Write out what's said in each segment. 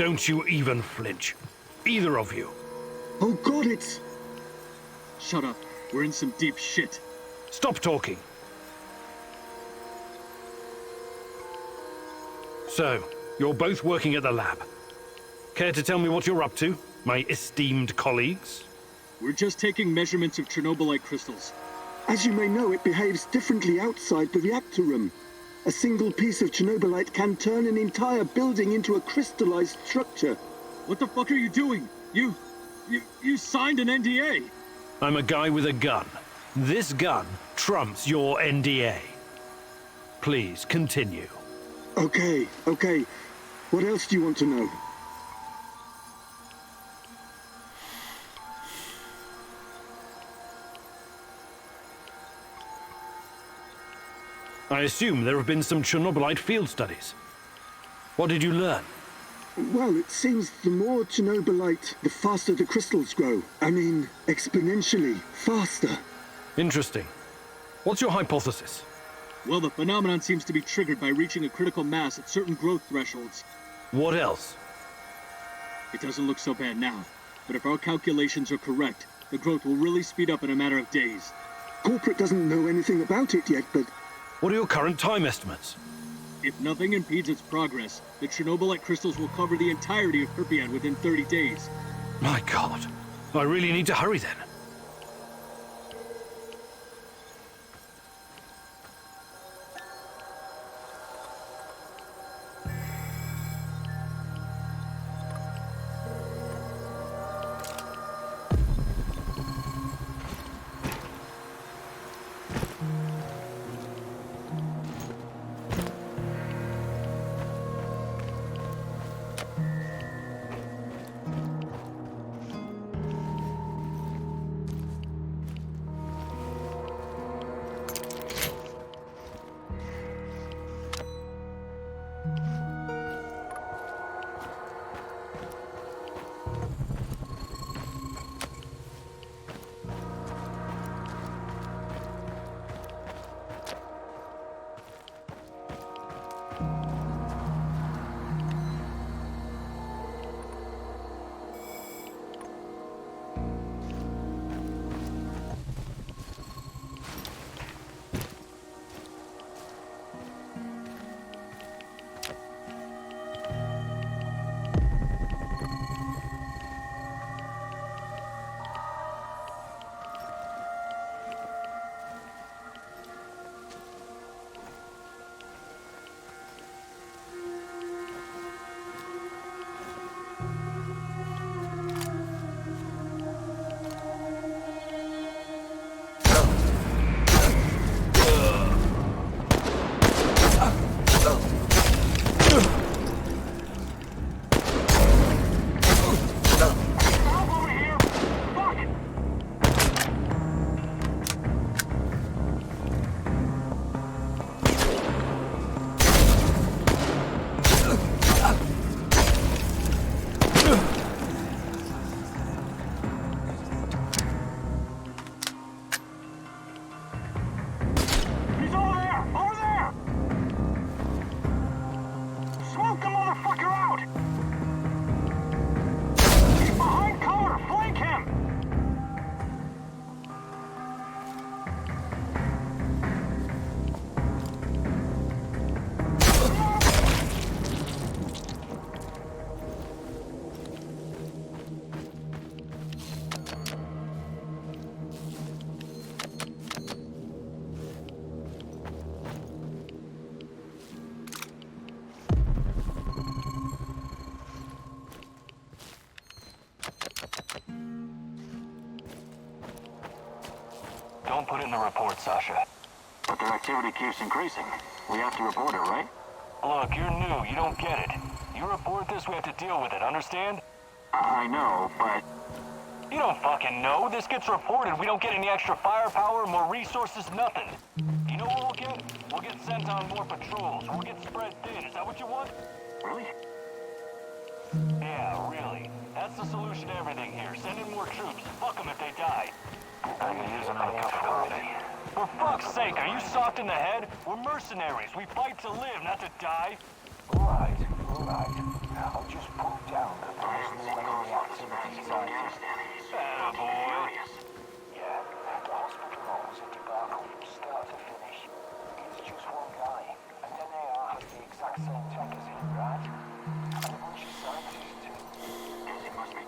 Don't you even flinch. Either of you. Oh God, it's... Shut up. We're in some deep shit. Stop talking. So, you're both working at the lab. Care to tell me what you're up to, my esteemed colleagues? We're just taking measurements of Chernobylite crystals. As you may know, it behaves differently outside the reactor room. A single piece of Chernobylite can turn an entire building into a crystallized structure. What the fuck are you doing? You signed an NDA. I'm a guy with a gun. This gun trumps your NDA. Please, continue. Okay. What else do you want to know? I assume there have been some Chernobylite field studies. What did you learn? Well, it seems the more Chernobylite, the faster the crystals grow. I mean, exponentially faster. Interesting. What's your hypothesis? Well, the phenomenon seems to be triggered by reaching a critical mass at certain growth thresholds. What else? It doesn't look so bad now, but if our calculations are correct, the growth will really speed up in a matter of days. Corporate doesn't know anything about it yet, but... What are your current time estimates? If nothing impedes its progress, the Chernobylite crystals will cover the entirety of Pripyat within 30 days. My God. I really need to hurry then. Don't put it in the report, Sasha. But their activity keeps increasing. We have to report it, right? Look, you're new. You don't get it. You report this, we have to deal with it. Understand? I know, but... You don't fucking know. This gets reported. We don't get any extra firepower, more resources, nothing. You know what we'll get? We'll get sent on more patrols. We'll get spread thin. Is that what you want? Really? Yeah, really. That's the solution to everything here. Send in more troops. Fuck them if they die. I could use another cup of coffee. For fuck's sake, are you soft in the head? We're mercenaries. We fight to live, not to die. Right. I'll just put down that there is no enemy activity inside. Attaboy. Yeah, the hospital knows a debacle from start to finish. It's just one guy, and NAR has the exact same tech as him, right? And a bunch of scientists too. Yes, it must be.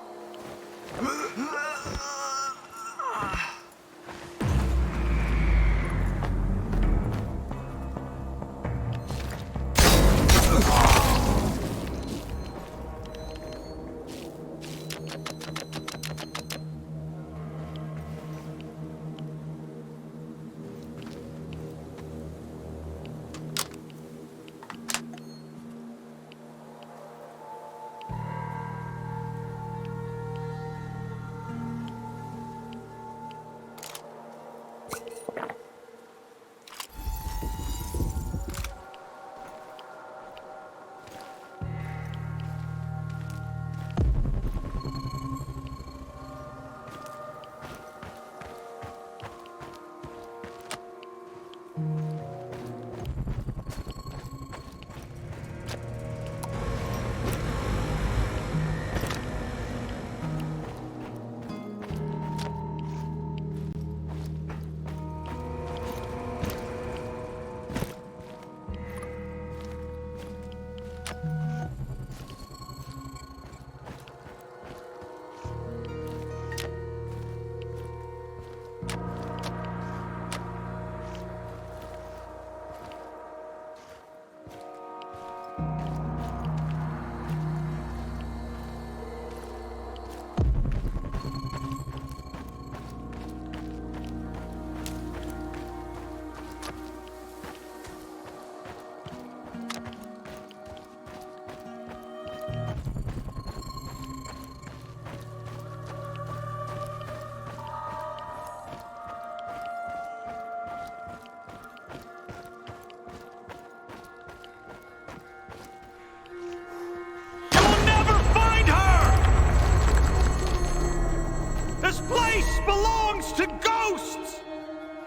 This place belongs to ghosts!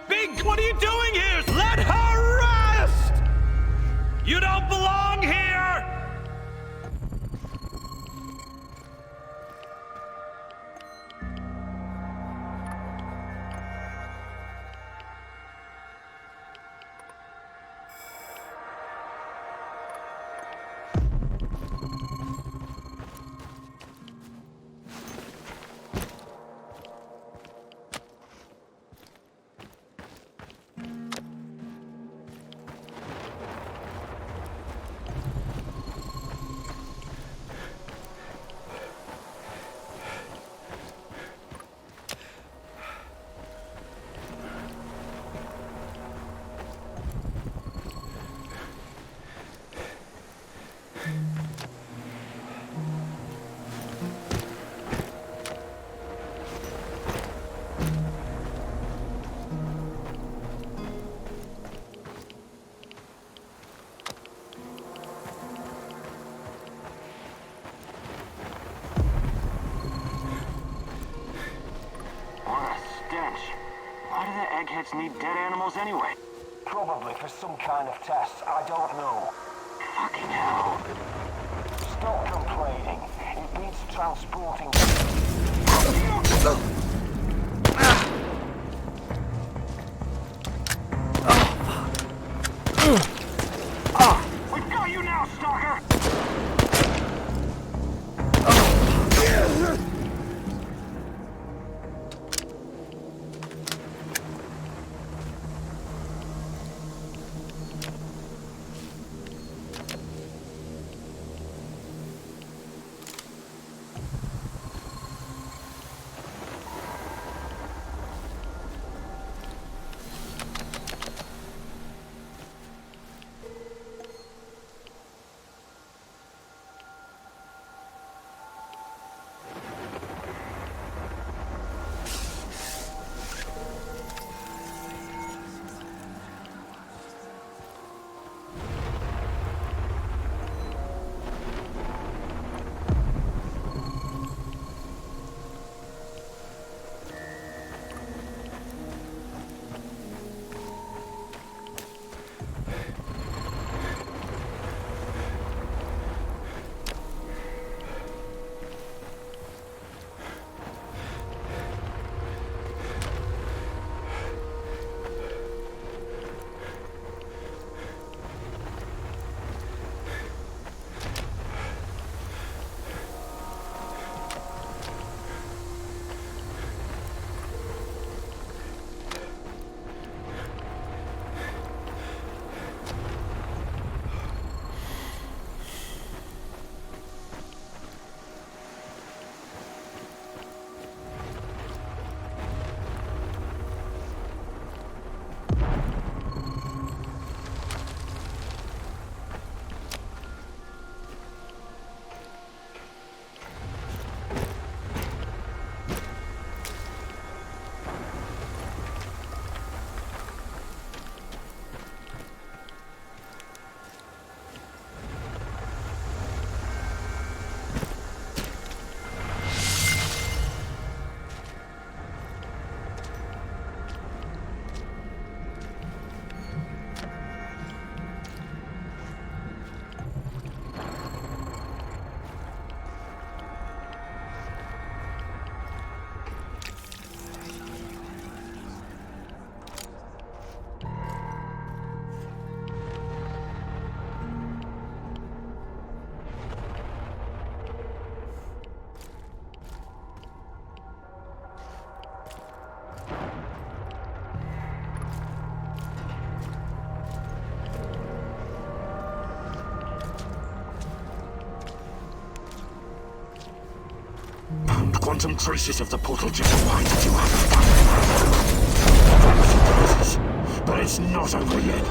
Big, what are you doing here? Let her rest! You don't belong here! Eggheads need dead animals anyway. Probably for some kind of test, I don't know. Fucking hell. Stop complaining. It beats transporting... We've got you now, Stalker! quantum traces of the portal just why did you have to? But it's not over yet.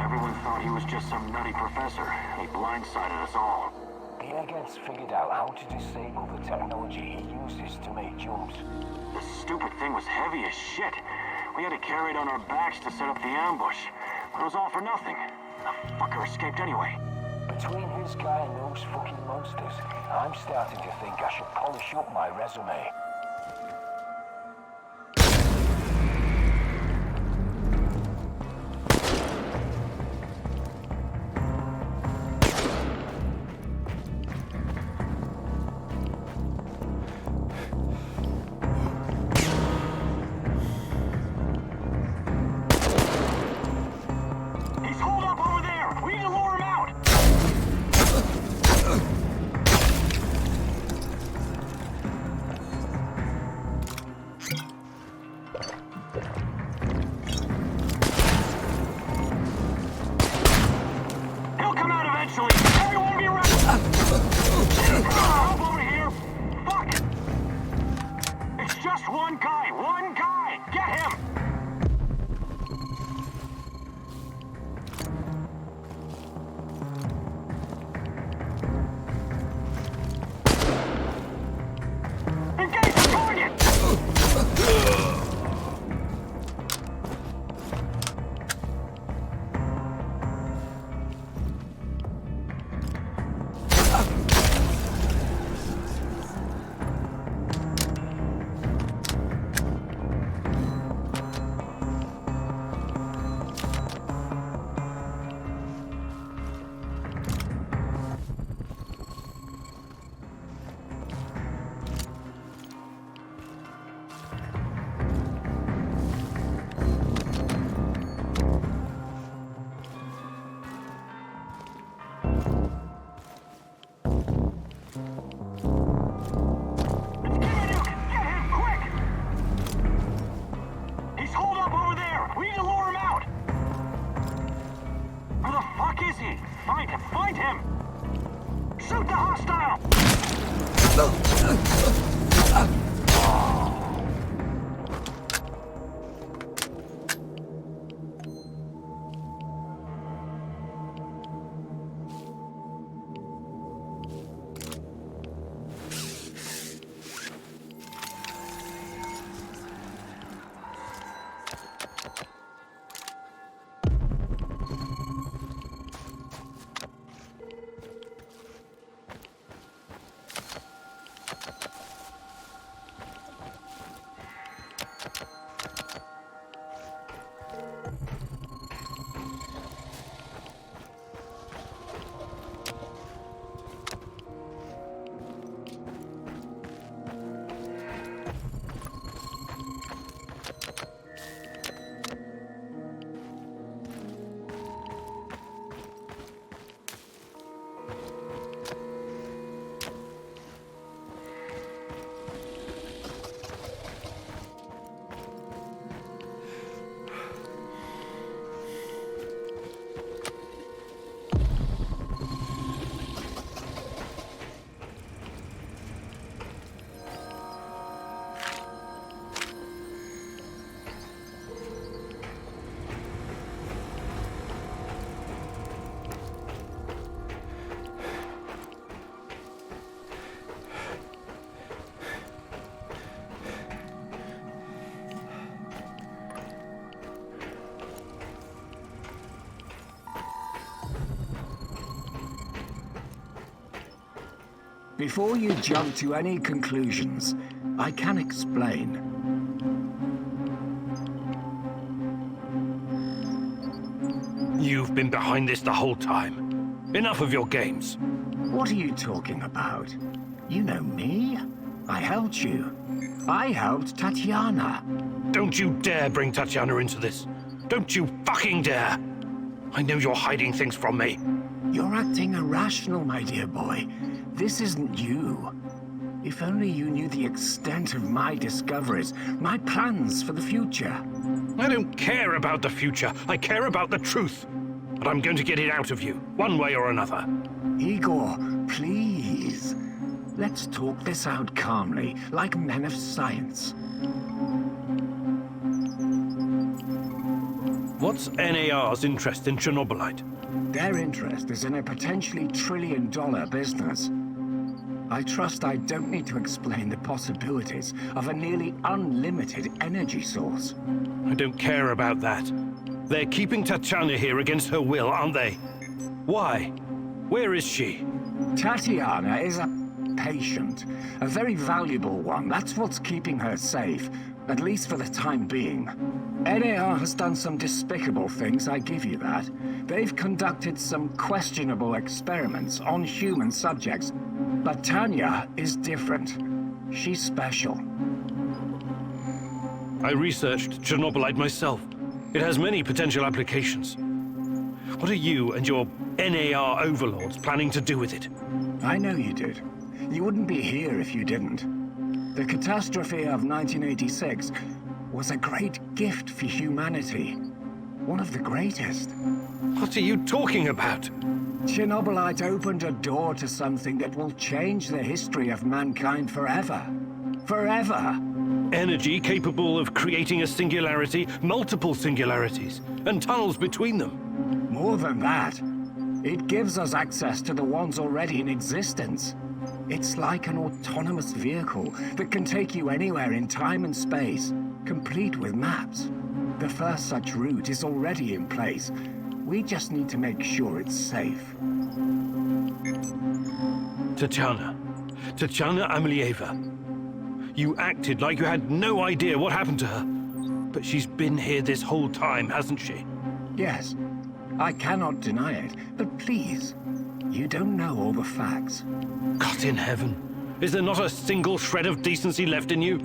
Everyone thought he was just some nutty professor. He blindsided us all. Geargans figured out how to disable the technology he uses to make jumps. This stupid thing was heavy as shit. We had to carry it on our backs to set up the ambush. But it was all for nothing. The fucker escaped anyway. Between his guy and those fucking monsters, I'm starting to think I should polish up my resume. He's holed up over there! We need to lure him out! He'll come out eventually! Everyone be ready! Help over here! Fuck! It's just one guy! One guy! Get him! Engage the target! Before you jump to any conclusions, I can explain. You've been behind this the whole time. Enough of your games. What are you talking about? You know me. I helped you. I helped Tatiana. Don't you dare bring Tatiana into this. Don't you fucking dare! I know you're hiding things from me. You're acting irrational, my dear boy. This isn't you. If only you knew the extent of my discoveries, my plans for the future. I don't care about the future. I care about the truth. But I'm going to get it out of you, one way or another. Igor, please. Let's talk this out calmly, like men of science. What's NAR's interest in Chernobylite? Their interest is in a potentially trillion-dollar business. I trust I don't need to explain the possibilities of a nearly unlimited energy source. I don't care about that. They're keeping Tatiana here against her will, aren't they? Why? Where is she? Tatiana is a patient, a very valuable one. That's what's keeping her safe, at least for the time being. NAR has done some despicable things, I give you that. They've conducted some questionable experiments on human subjects. But Tanya is different. She's special. I researched Chernobylite myself. It has many potential applications. What are you and your NAR overlords planning to do with it? I know you did. You wouldn't be here if you didn't. The catastrophe of 1986 was a great gift for humanity. One of the greatest. What are you talking about? Chernobylite opened a door to something that will change the history of mankind forever. Forever! Energy capable of creating a singularity, multiple singularities, and tunnels between them. More than that, it gives us access to the ones already in existence. It's like an autonomous vehicle that can take you anywhere in time and space, complete with maps. The first such route is already in place. We just need to make sure it's safe. Tatiana Amelieva. You acted like you had no idea what happened to her. But she's been here this whole time, hasn't she? Yes, I cannot deny it, but please, you don't know all the facts. God in heaven, is there not a single shred of decency left in you?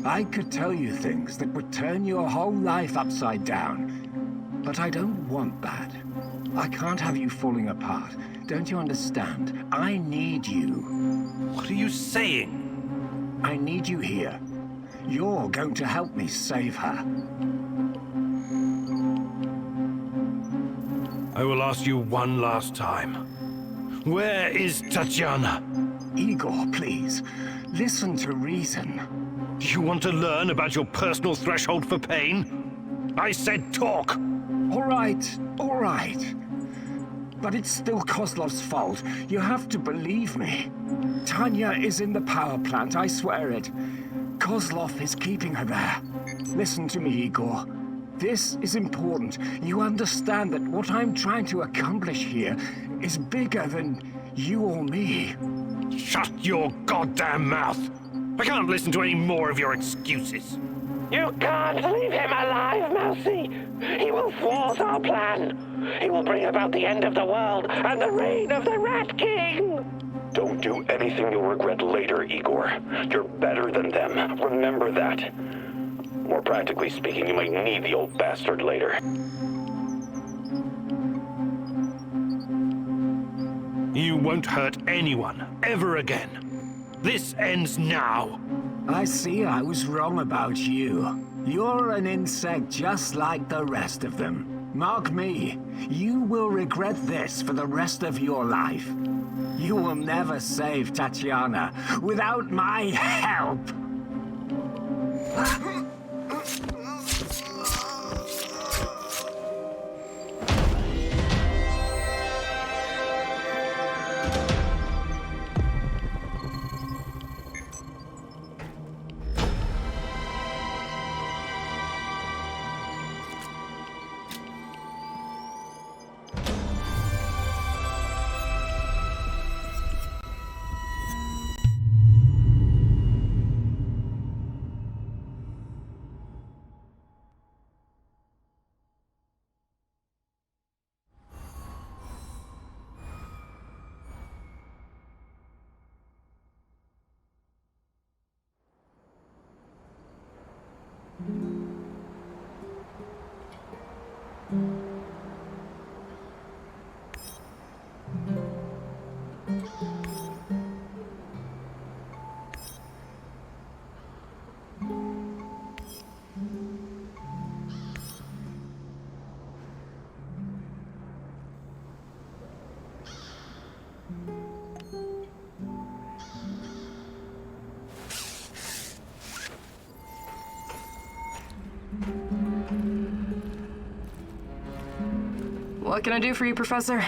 I could tell you things that would turn your whole life upside down, but I don't want that. I can't have you falling apart. Don't you understand? I need you. What are you saying? I need you here. You're going to help me save her. I will ask you one last time. Where is Tatiana? Igor, please, listen to reason. Do you want to learn about your personal threshold for pain? I said talk! All right. But it's still Kozlov's fault. You have to believe me. Tanya is in the power plant, I swear it. Kozlov is keeping her there. Listen to me, Igor. This is important. You understand that what I'm trying to accomplish here is bigger than you or me. Shut your goddamn mouth! I can't listen to any more of your excuses. You can't leave him alive, Mousy. He will thwart our plan. He will bring about the end of the world and the reign of the Rat King. Don't do anything you'll regret later, Igor. You're better than them. Remember that. More practically speaking, you might need the old bastard later. You won't hurt anyone, ever again. This ends now. I see I was wrong about you. You're an insect just like the rest of them. Mark me, you will regret this for the rest of your life. You will never save Tatiana without my help. What can I do for you, Professor?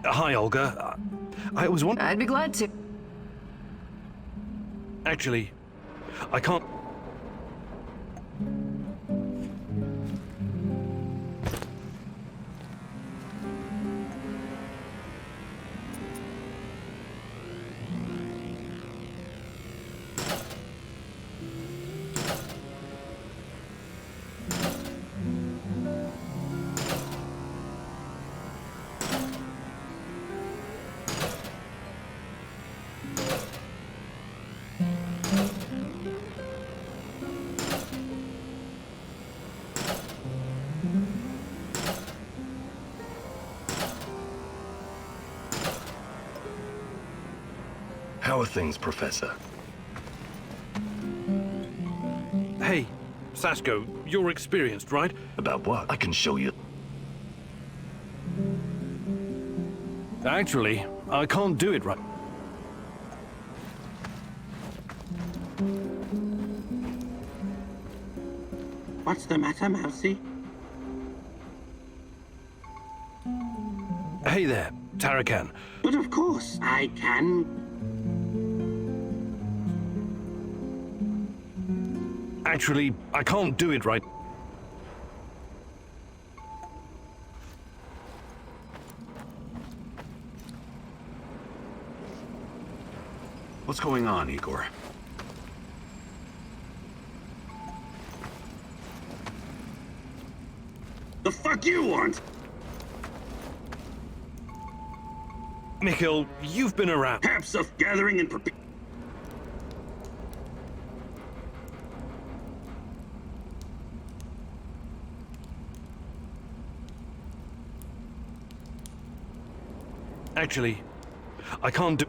Hi, Olga. I was wondering... I'd be glad to. Actually, I can't... How are things, Professor? Hey, Sasko, you're experienced, right? About what? I can show you. Actually, I can't do it right. What's the matter, Mousy? Hey there, Tarakan. But of course, I can. Actually, I can't do it right. What's going on, Igor? The fuck you want? Mikhail, you've been around. Have stuff gathering and prepare. Actually, I can't do...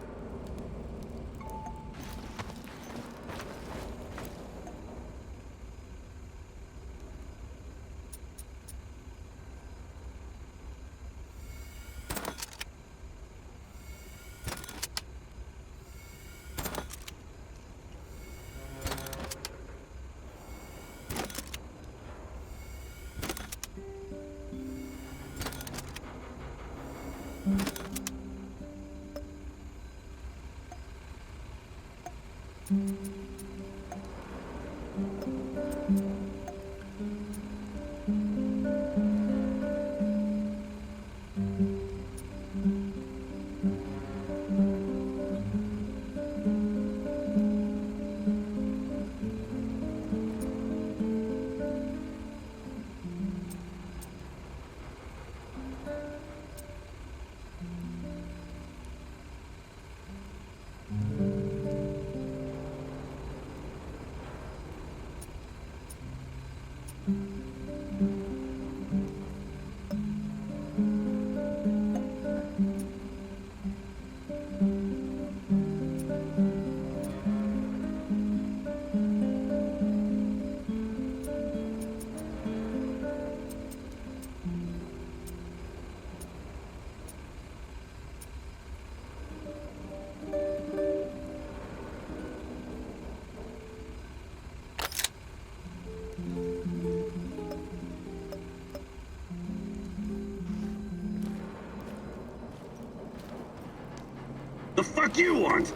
The fuck you want?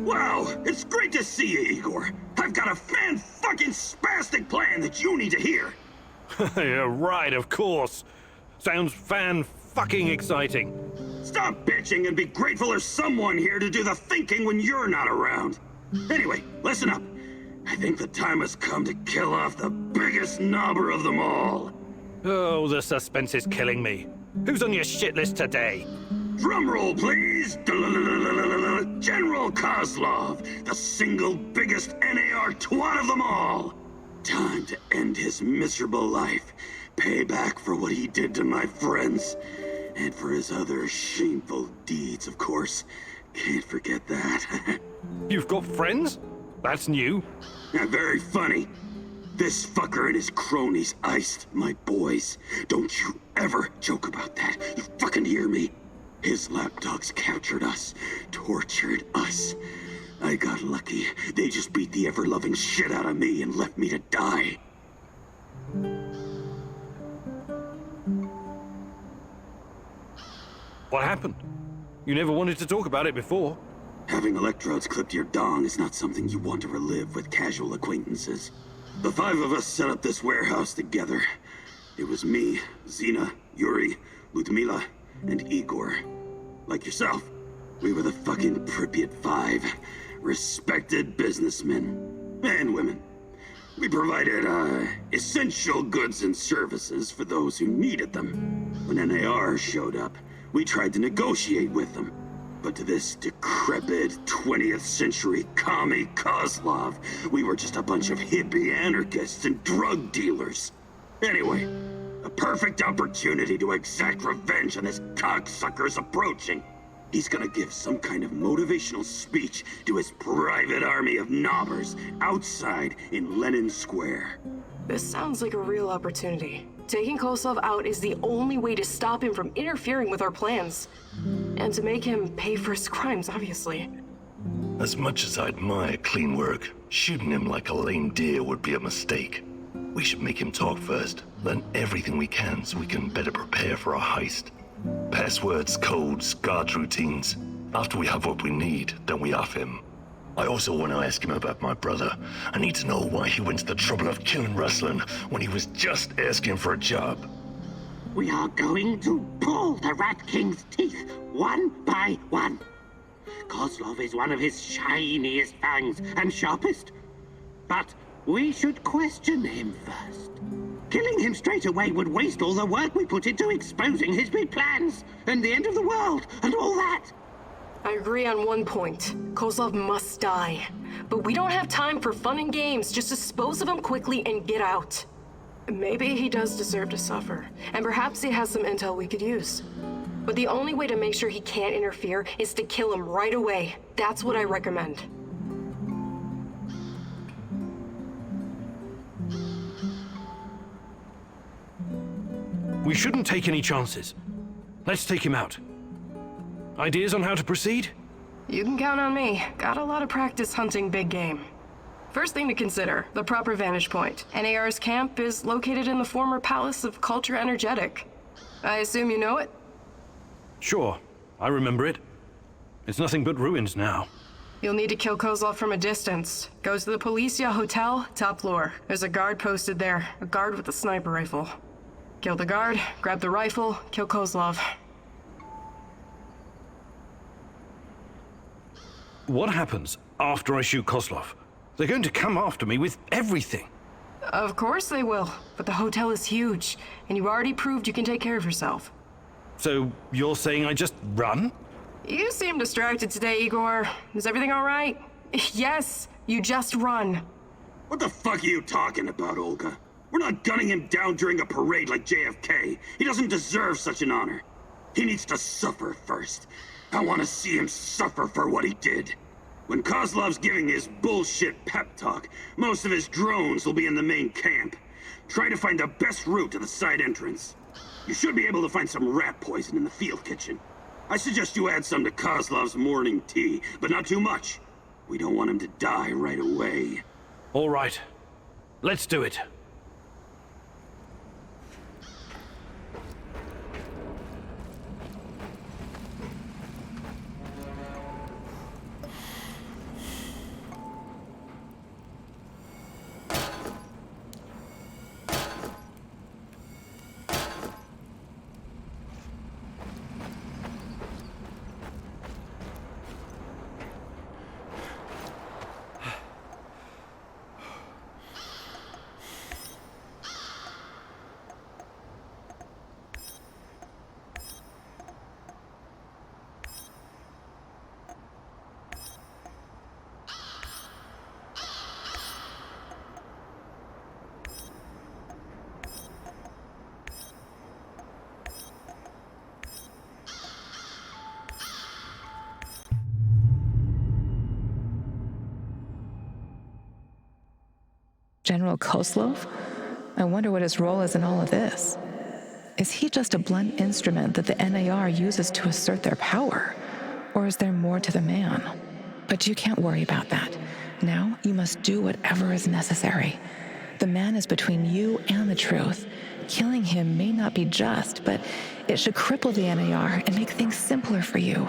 Wow, it's great to see you, Igor. I've got a fan-fucking-spastic plan that you need to hear. Yeah, right, of course. Sounds fan-fucking exciting. Stop bitching and be grateful there's someone here to do the thinking when you're not around. Anyway, listen up. I think the time has come to kill off the biggest knobber of them all. Oh, the suspense is killing me. Who's on your shit list today? Drum roll, please! General Kozlov, the single biggest NAR twat of them all! Time to end his miserable life. Pay back for what he did to my friends. And for his other shameful deeds, of course. Can't forget that. You've got friends? That's new. Very funny. This fucker and his cronies iced my boys. Don't you ever joke about that. You fucking hear me? His lapdogs captured us, tortured us. I got lucky. They just beat the ever-loving shit out of me and left me to die. What happened? You never wanted to talk about it before. Having electrodes clipped to your dong is not something you want to relive with casual acquaintances. The 5 of us set up this warehouse together. It was me, Zina, Yuri, Ludmila, and Igor. Like yourself, we were the fucking Pripyat 5. Respected businessmen. And women. We provided, essential goods and services for those who needed them. When NAR showed up, we tried to negotiate with them. But to this decrepit 20th century commie Kozlov, we were just a bunch of hippie anarchists and drug dealers. Anyway, a perfect opportunity to exact revenge on this cocksucker's approaching. He's gonna give some kind of motivational speech to his private army of knobbers outside in Lenin Square. This sounds like a real opportunity. Taking Kozlov out is the only way to stop him from interfering with our plans. And to make him pay for his crimes, obviously. As much as I admire clean work, shooting him like a lame deer would be a mistake. We should make him talk first, learn everything we can so we can better prepare for our heist. Passwords, codes, guard routines. After we have what we need, then we off him. I also want to ask him about my brother. I need to know why he went to the trouble of killing Ruslan when he was just asking for a job. We are going to pull the Rat King's teeth, one by one. Kozlov is one of his shiniest fangs and sharpest. But we should question him first. Killing him straight away would waste all the work we put into exposing his big plans, and the end of the world, and all that. I agree on one point. Kozlov must die. But we don't have time for fun and games. Just dispose of him quickly and get out. Maybe he does deserve to suffer, and perhaps he has some intel we could use. But the only way to make sure he can't interfere is to kill him right away. That's what I recommend. We shouldn't take any chances. Let's take him out. Ideas on how to proceed? You can count on me. Got a lot of practice hunting big game. First thing to consider, the proper vantage point. NAR's camp is located in the former Palace of Culture Energetic. I assume you know it? Sure, I remember it. It's nothing but ruins now. You'll need to kill Kozlov from a distance. Go to the Policia Hotel, top floor. There's a guard posted there, a guard with a sniper rifle. Kill the guard, grab the rifle, kill Kozlov. What happens after I shoot Kozlov? They're going to come after me with everything. Of course they will, but the hotel is huge, and you already proved you can take care of yourself. So you're saying I just run? You seem distracted today, Igor. Is everything all right? Yes, you just run. What the fuck are you talking about, Olga? We're not gunning him down during a parade like JFK. He doesn't deserve such an honor. He needs to suffer first. I want to see him suffer for what he did. When Kozlov's giving his bullshit pep talk, most of his drones will be in the main camp. Try to find the best route to the side entrance. You should be able to find some rat poison in the field kitchen. I suggest you add some to Kozlov's morning tea, but not too much. We don't want him to die right away. All right. Let's do it. General Kozlov? I wonder what his role is in all of this. Is he just a blunt instrument that the NAR uses to assert their power? Or is there more to the man? But you can't worry about that. Now you must do whatever is necessary. The man is between you and the truth. Killing him may not be just, but it should cripple the NAR and make things simpler for you.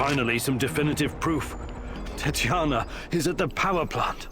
Finally, some definitive proof. Tatiana is at the power plant.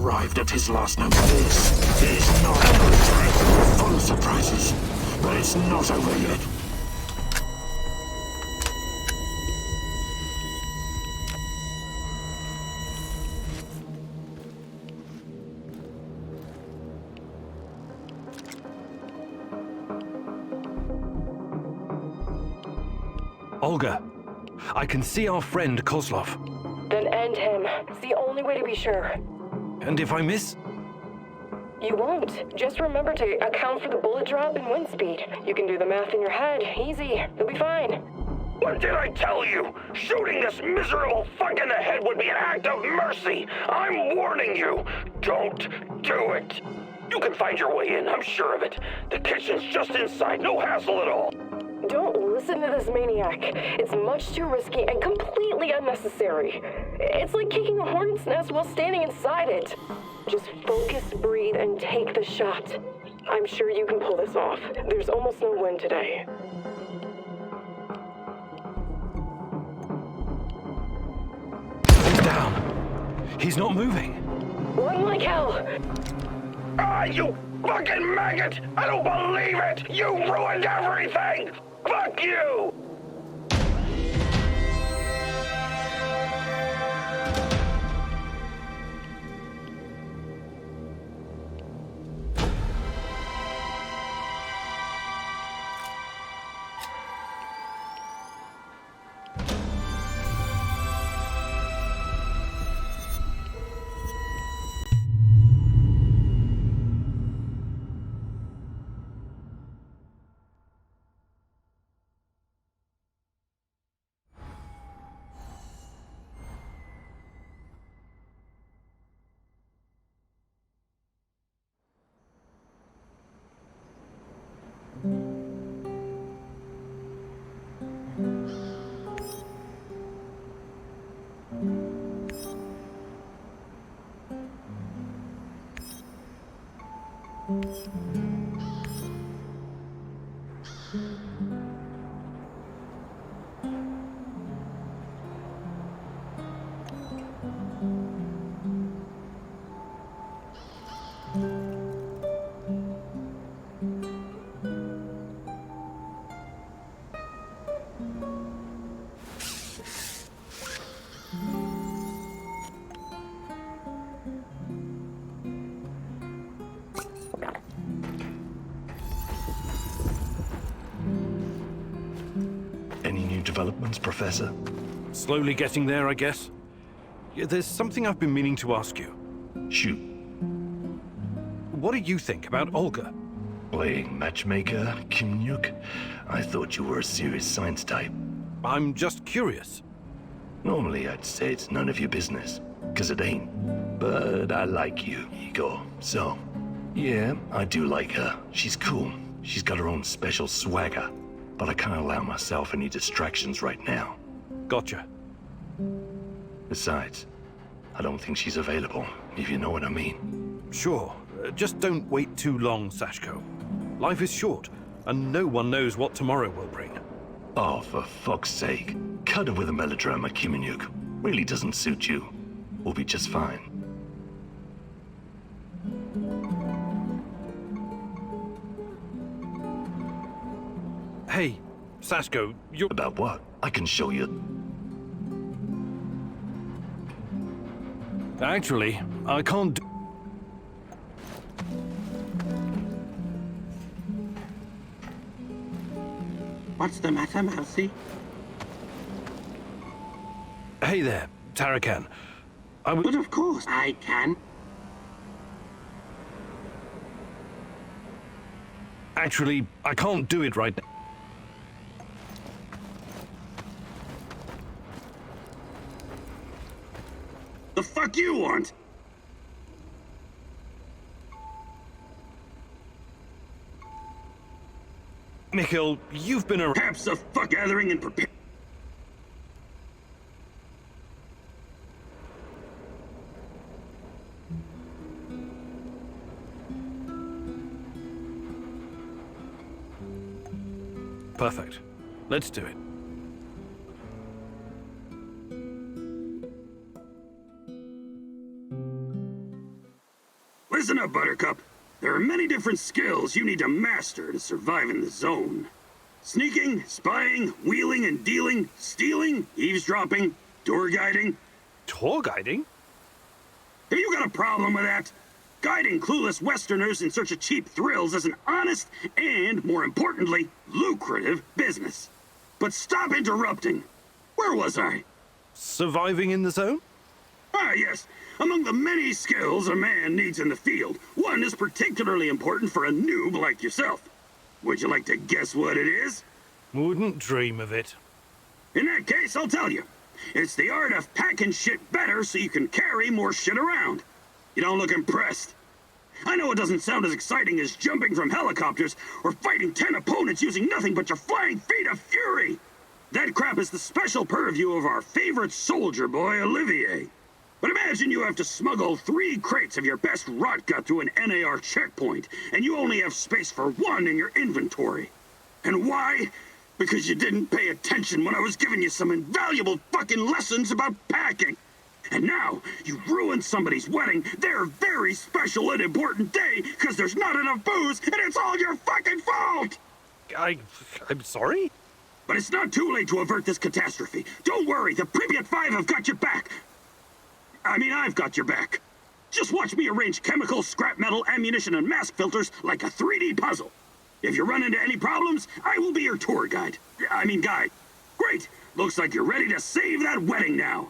arrived at his last note. This is not over yet. Full of surprises, but it's not over yet. Olga, I can see our friend Kozlov. Then end him. It's the only way to be sure. And if I miss? You won't. Just remember to account for the bullet drop and wind speed. You can do the math in your head. Easy. You'll be fine. What did I tell you? Shooting this miserable fuck in the head would be an act of mercy. I'm warning you. Don't do it. You can find your way in, I'm sure of it. The kitchen's just inside, no hassle at all. Don't listen to this maniac. It's much too risky and completely unnecessary. It's like kicking a hornet's nest while standing inside it. Just focus, breathe, and take the shot. I'm sure you can pull this off. There's almost no wind today. He's down. He's not moving. Run like hell. Ah, you fucking maggot! I don't believe it! You ruined everything! Fuck you! Developments, Professor? Slowly getting there, I guess. Yeah, there's something I've been meaning to ask you. Shoot. What do you think about Olga? Playing matchmaker, Kim Nuke? I thought you were a serious science type. I'm just curious. Normally I'd say it's none of your business, 'cause it ain't. But I like you, Igor. So, yeah, I do like her. She's cool. She's got her own special swagger. But I can't allow myself any distractions right now. Gotcha. Besides, I don't think she's available, if you know what I mean. Sure. Just don't wait too long, Sashko. Life is short, and no one knows what tomorrow will bring. Oh, for fuck's sake. Cut it with a melodrama, Kiminuk. Really doesn't suit you. We'll be just fine. Hey, Sashko, you're... About what? I can show you. Actually, I can't do... What's the matter, Mousy? Hey there, Tarakan. But of course I can. Actually, I can't do it right now. The fuck you want? Mikhail, you've been around. Perhaps a fuck gathering and prepare. Perfect. Let's do it. Listen up, Buttercup. There are many different skills you need to master to survive in the zone. Sneaking, spying, wheeling and dealing, stealing, eavesdropping, tour guiding. Tour guiding? Have you got a problem with that? Guiding clueless Westerners in search of cheap thrills is an honest and, more importantly, lucrative business. But stop interrupting. Where was I? Surviving in the zone? Ah, yes. Among the many skills a man needs in the field, one is particularly important for a noob like yourself. Would you like to guess what it is? Wouldn't dream of it. In that case, I'll tell you. It's the art of packing shit better so you can carry more shit around. You don't look impressed. I know it doesn't sound as exciting as jumping from helicopters or fighting 10 opponents using nothing but your flying feet of fury. That crap is the special purview of our favorite soldier boy, Olivier. But imagine you have to smuggle 3 crates of your best rot gut through an NAR checkpoint, and you only have space for 1 in your inventory. And why? Because you didn't pay attention when I was giving you some invaluable fucking lessons about packing. And now, you ruined somebody's wedding, their very special and important day, because there's not enough booze, and it's all your fucking fault! I'm sorry? But it's not too late to avert this catastrophe. Don't worry, the Pripyat 5 have got your back. I've got your back. Just watch me arrange chemicals, scrap metal, ammunition, and mask filters like a 3D puzzle. If you run into any problems, I will be your tour guide. Guide. Great! Looks like you're ready to save that wedding now.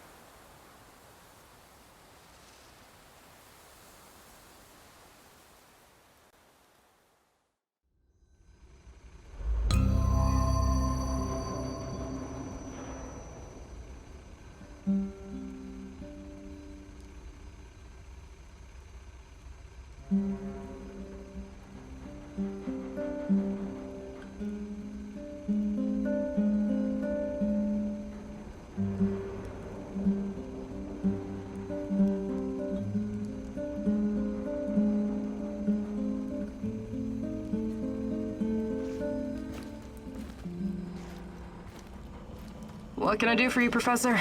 What can I do for you, Professor?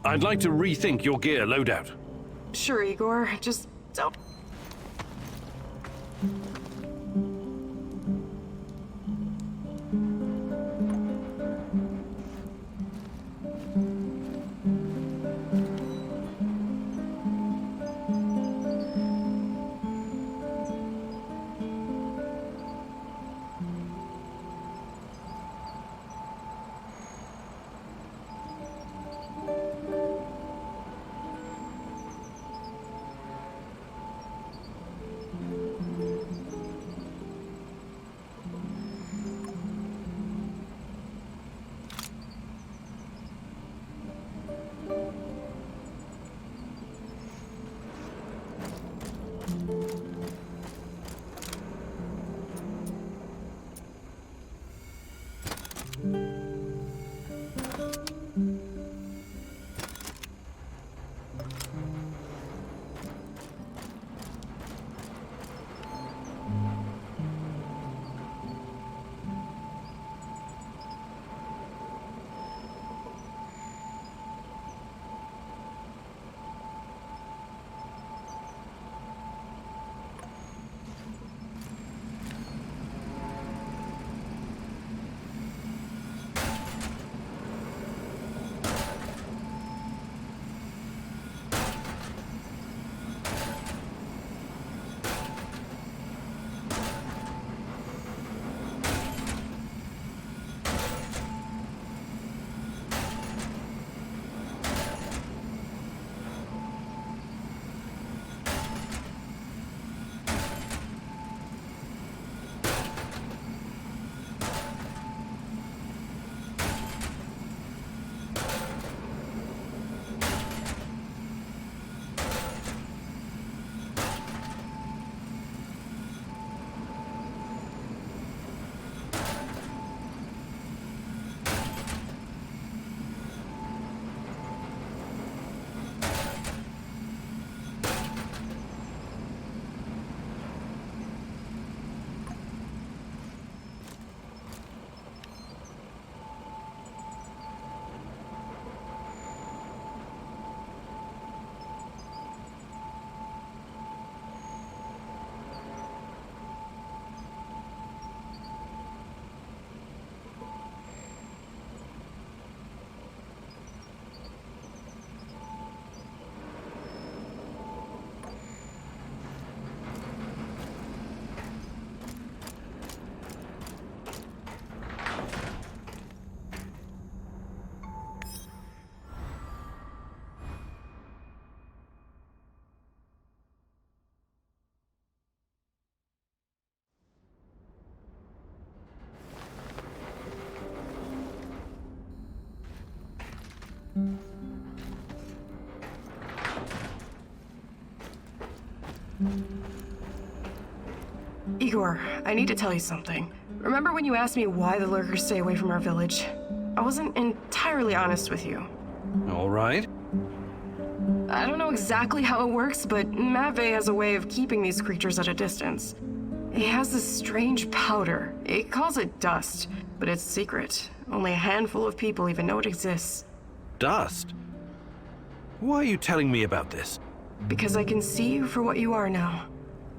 I'd like to rethink your gear loadout. Sure, Igor. Just don't... Igor, I need to tell you something. Remember when you asked me why the lurkers stay away from our village? I wasn't entirely honest with you. All right. I don't know exactly how it works, but Matvey has a way of keeping these creatures at a distance. He has this strange powder. He calls it dust, but it's secret. Only a handful of people even know it exists. Dust? Why are you telling me about this? Because I can see you for what you are now.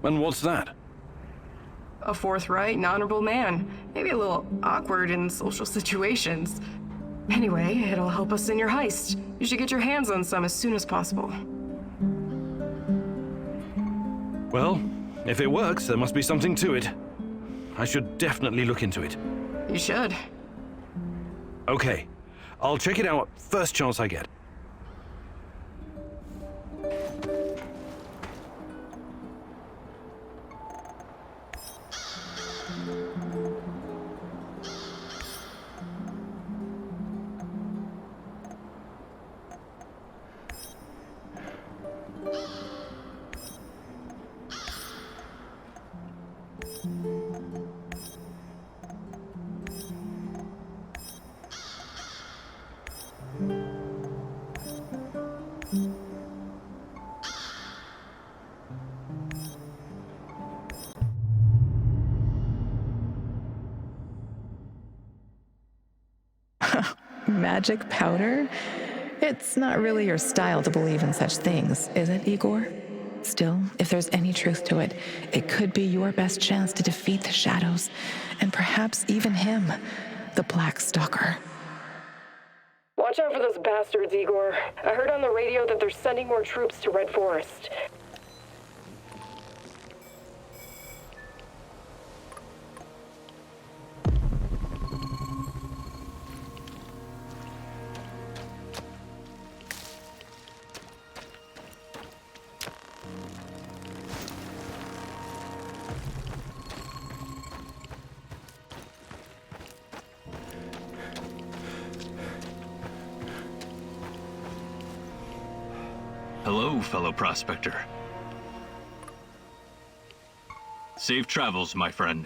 And what's that? A forthright and honorable man. Maybe a little awkward in social situations. Anyway, it'll help us in your heist. You should get your hands on some as soon as possible. Well, if it works, there must be something to it. I should definitely look into it. You should. Okay, I'll check it out first chance I get. Magic powder? It's not really your style to believe in such things, is it, Igor? Still, if there's any truth to it, it could be your best chance to defeat the shadows, and perhaps even him, the Black Stalker. Watch out for those bastards, Igor. I heard on the radio that they're sending more troops to Red Forest. Hello, fellow prospector. Safe travels, my friend.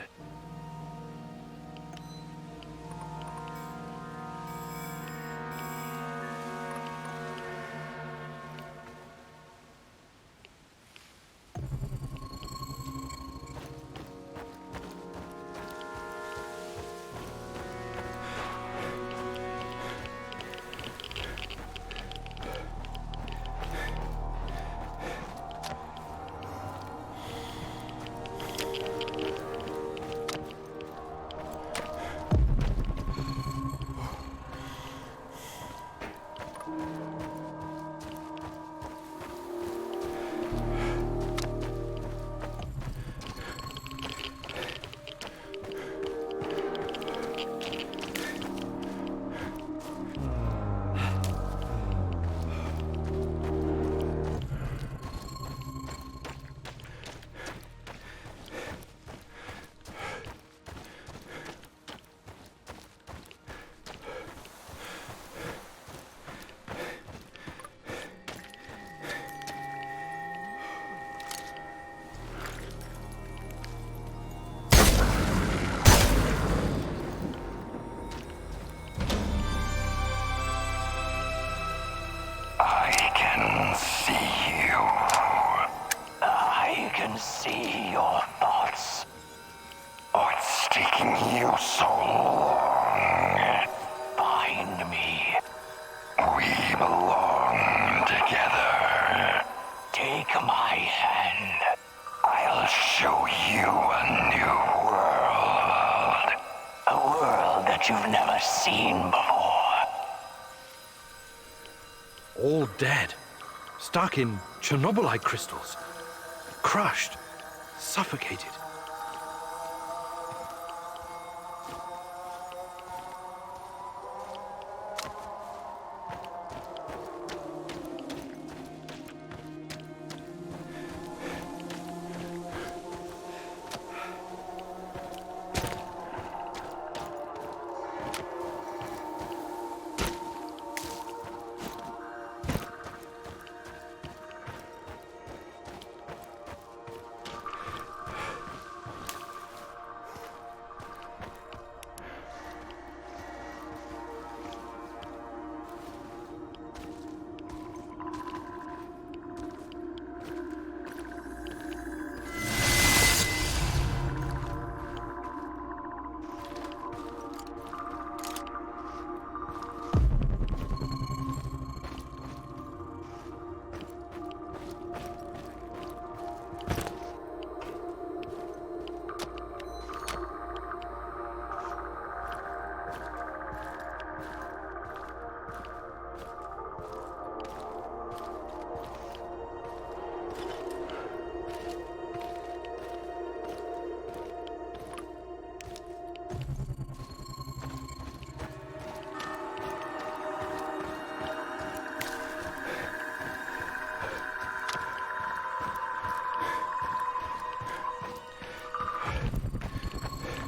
See your thoughts. What's taking you so long? Find me. We belong together. Take my hand. I'll show you a new world. A world that you've never seen before. All dead. Stuck in Chernobylite crystals. Crushed. Suffocated.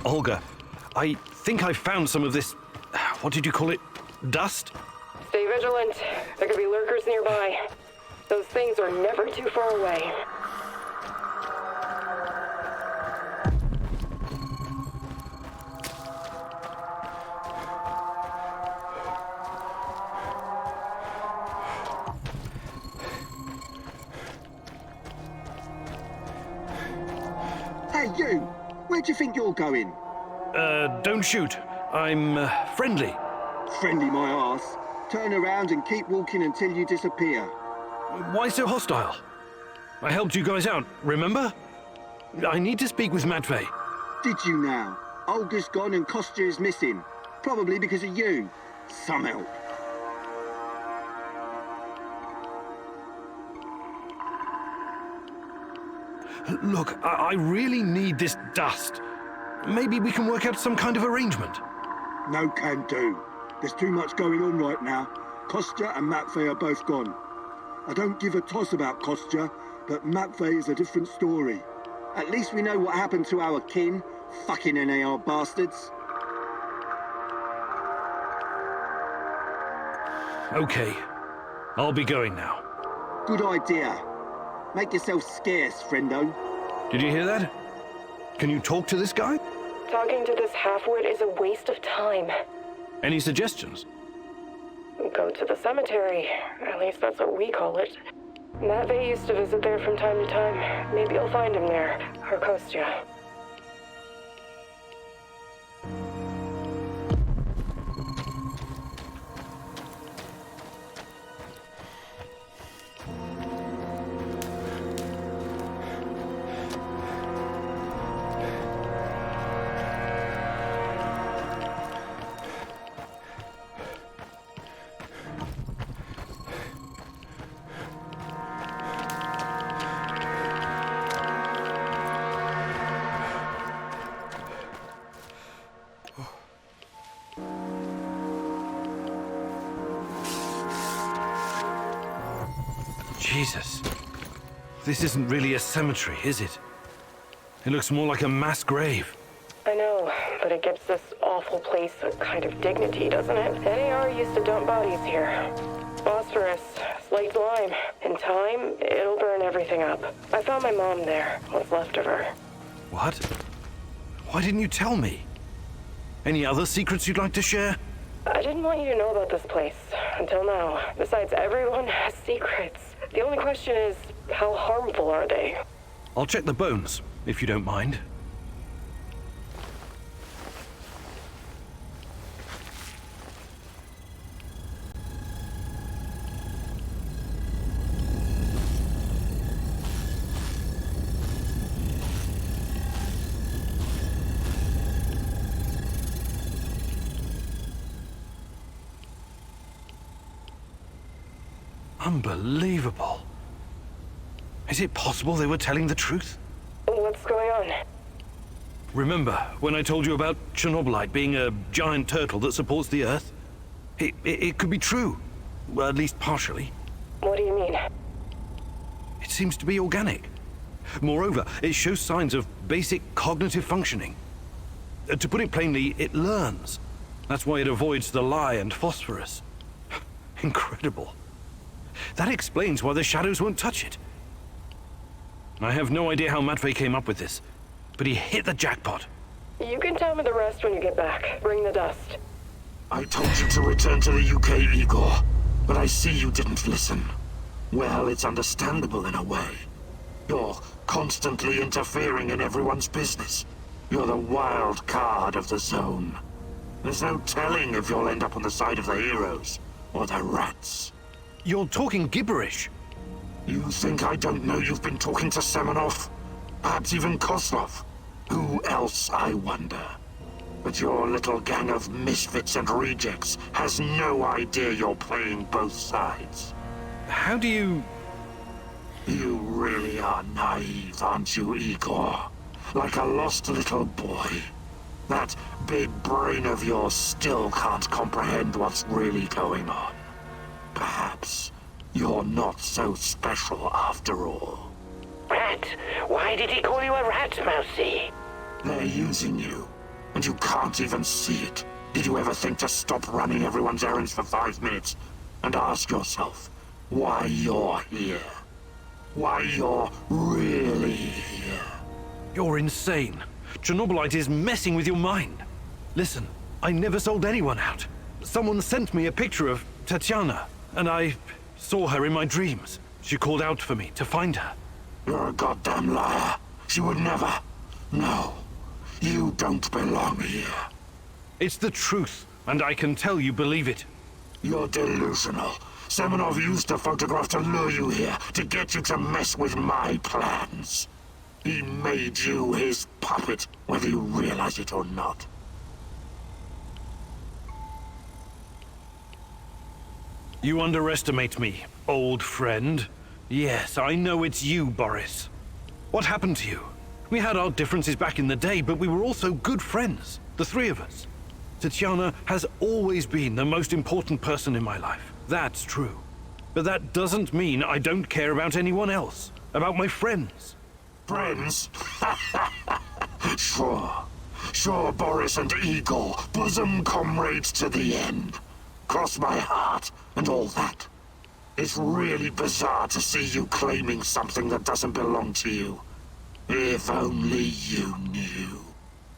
Olga, I think I found some of this... What did you call it? Dust? Stay vigilant. There could be lurkers nearby. Those things are never too far away. Hey, you! Where do you think you're going? Don't shoot. I'm, friendly. Friendly my arse. Turn around and keep walking until you disappear. Why so hostile? I helped you guys out, remember? I need to speak with Matvey. Did you now? Olga's gone and Kostya is missing. Probably because of you. Some help. Look, I really need this dust. Maybe we can work out some kind of arrangement. No can do. There's too much going on right now. Kostya and Matvey are both gone. I don't give a toss about Kostya, but Matvey is a different story. At least we know what happened to our kin. Fucking NAR bastards. Okay. I'll be going now. Good idea. Make yourself scarce, friendo. Did you hear that? Can you talk to this guy? Talking to this halfwit is a waste of time. Any suggestions? Go to the cemetery. At least that's what we call it. Matvey used to visit there from time to time. Maybe you'll find him there. Or Kostya. Jesus. This isn't really a cemetery, is it? It looks more like a mass grave. I know, but it gives this awful place a kind of dignity, doesn't it? NAR used to dump bodies here. Phosphorus, slaked lime. In time, it'll burn everything up. I found my mom there, what's left of her. What? Why didn't you tell me? Any other secrets you'd like to share? I didn't want you to know about this place, until now. Besides, everyone has secrets. The only question is, how harmful are they? I'll check the bones, if you don't mind. Unbelievable. Is it possible they were telling the truth? What's going on? Remember when I told you about Chernobylite being a giant turtle that supports the Earth? It could be true. Well, at least partially. What do you mean? It seems to be organic. Moreover, it shows signs of basic cognitive functioning. To put it plainly, it learns. That's why it avoids the lye and phosphorus. Incredible. That explains why the shadows won't touch it. I have no idea how Matvey came up with this, but he hit the jackpot. You can tell me the rest when you get back. Bring the dust. I told you to return to the UK, Igor, but I see you didn't listen. Well, it's understandable in a way. You're constantly interfering in everyone's business. You're the wild card of the zone. There's no telling if you'll end up on the side of the heroes or the rats. You're talking gibberish. You think I don't know you've been talking to Semenov? Perhaps even Kozlov? Who else, I wonder? But your little gang of misfits and rejects has no idea you're playing both sides. How do you... You really are naive, aren't you, Igor? Like a lost little boy. That big brain of yours still can't comprehend what's really going on. Perhaps you're not so special after all. Rat? Why did he call you a rat, Mousy? They're using you. and you can't even see it. Did you ever think to stop running everyone's errands for 5 minutes and ask yourself why you're here? Why you're really here? You're insane. Chernobylite is messing with your mind. Listen, I never sold anyone out. Someone sent me a picture of Tatiana, and I saw her in my dreams. She called out for me to find her. You're a goddamn liar. She would never. No, you don't belong here. It's the truth, and I can tell you believe it. You're delusional. Semenov used a photograph to lure you here, to get you to mess with my plans. He made you his puppet, whether you realize it or not. You underestimate me, old friend. Yes, I know it's you, Boris. What happened to you? We had our differences back in the day, but we were also good friends, the three of us. Tatiana has always been the most important person in my life. That's true. But that doesn't mean I don't care about anyone else, about my friends. Friends? Sure, Boris and Igor, bosom comrades to the end. Cross my heart and all that. It's really bizarre to see you claiming something that doesn't belong to you. If only you knew.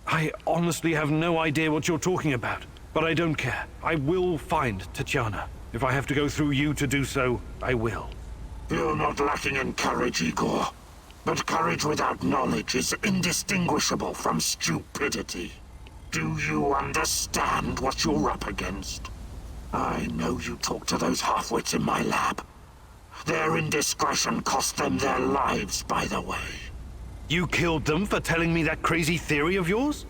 I honestly have no idea what you're talking about, but I don't care. I will find Tatiana. If I have to go through you to do so, I will. You're not lacking in courage, Igor. But courage without knowledge is indistinguishable from stupidity. Do you understand what you're up against? I know you talk to those half-wits in my lab. Their indiscretion cost them their lives, by the way. You killed them for telling me that crazy theory of yours?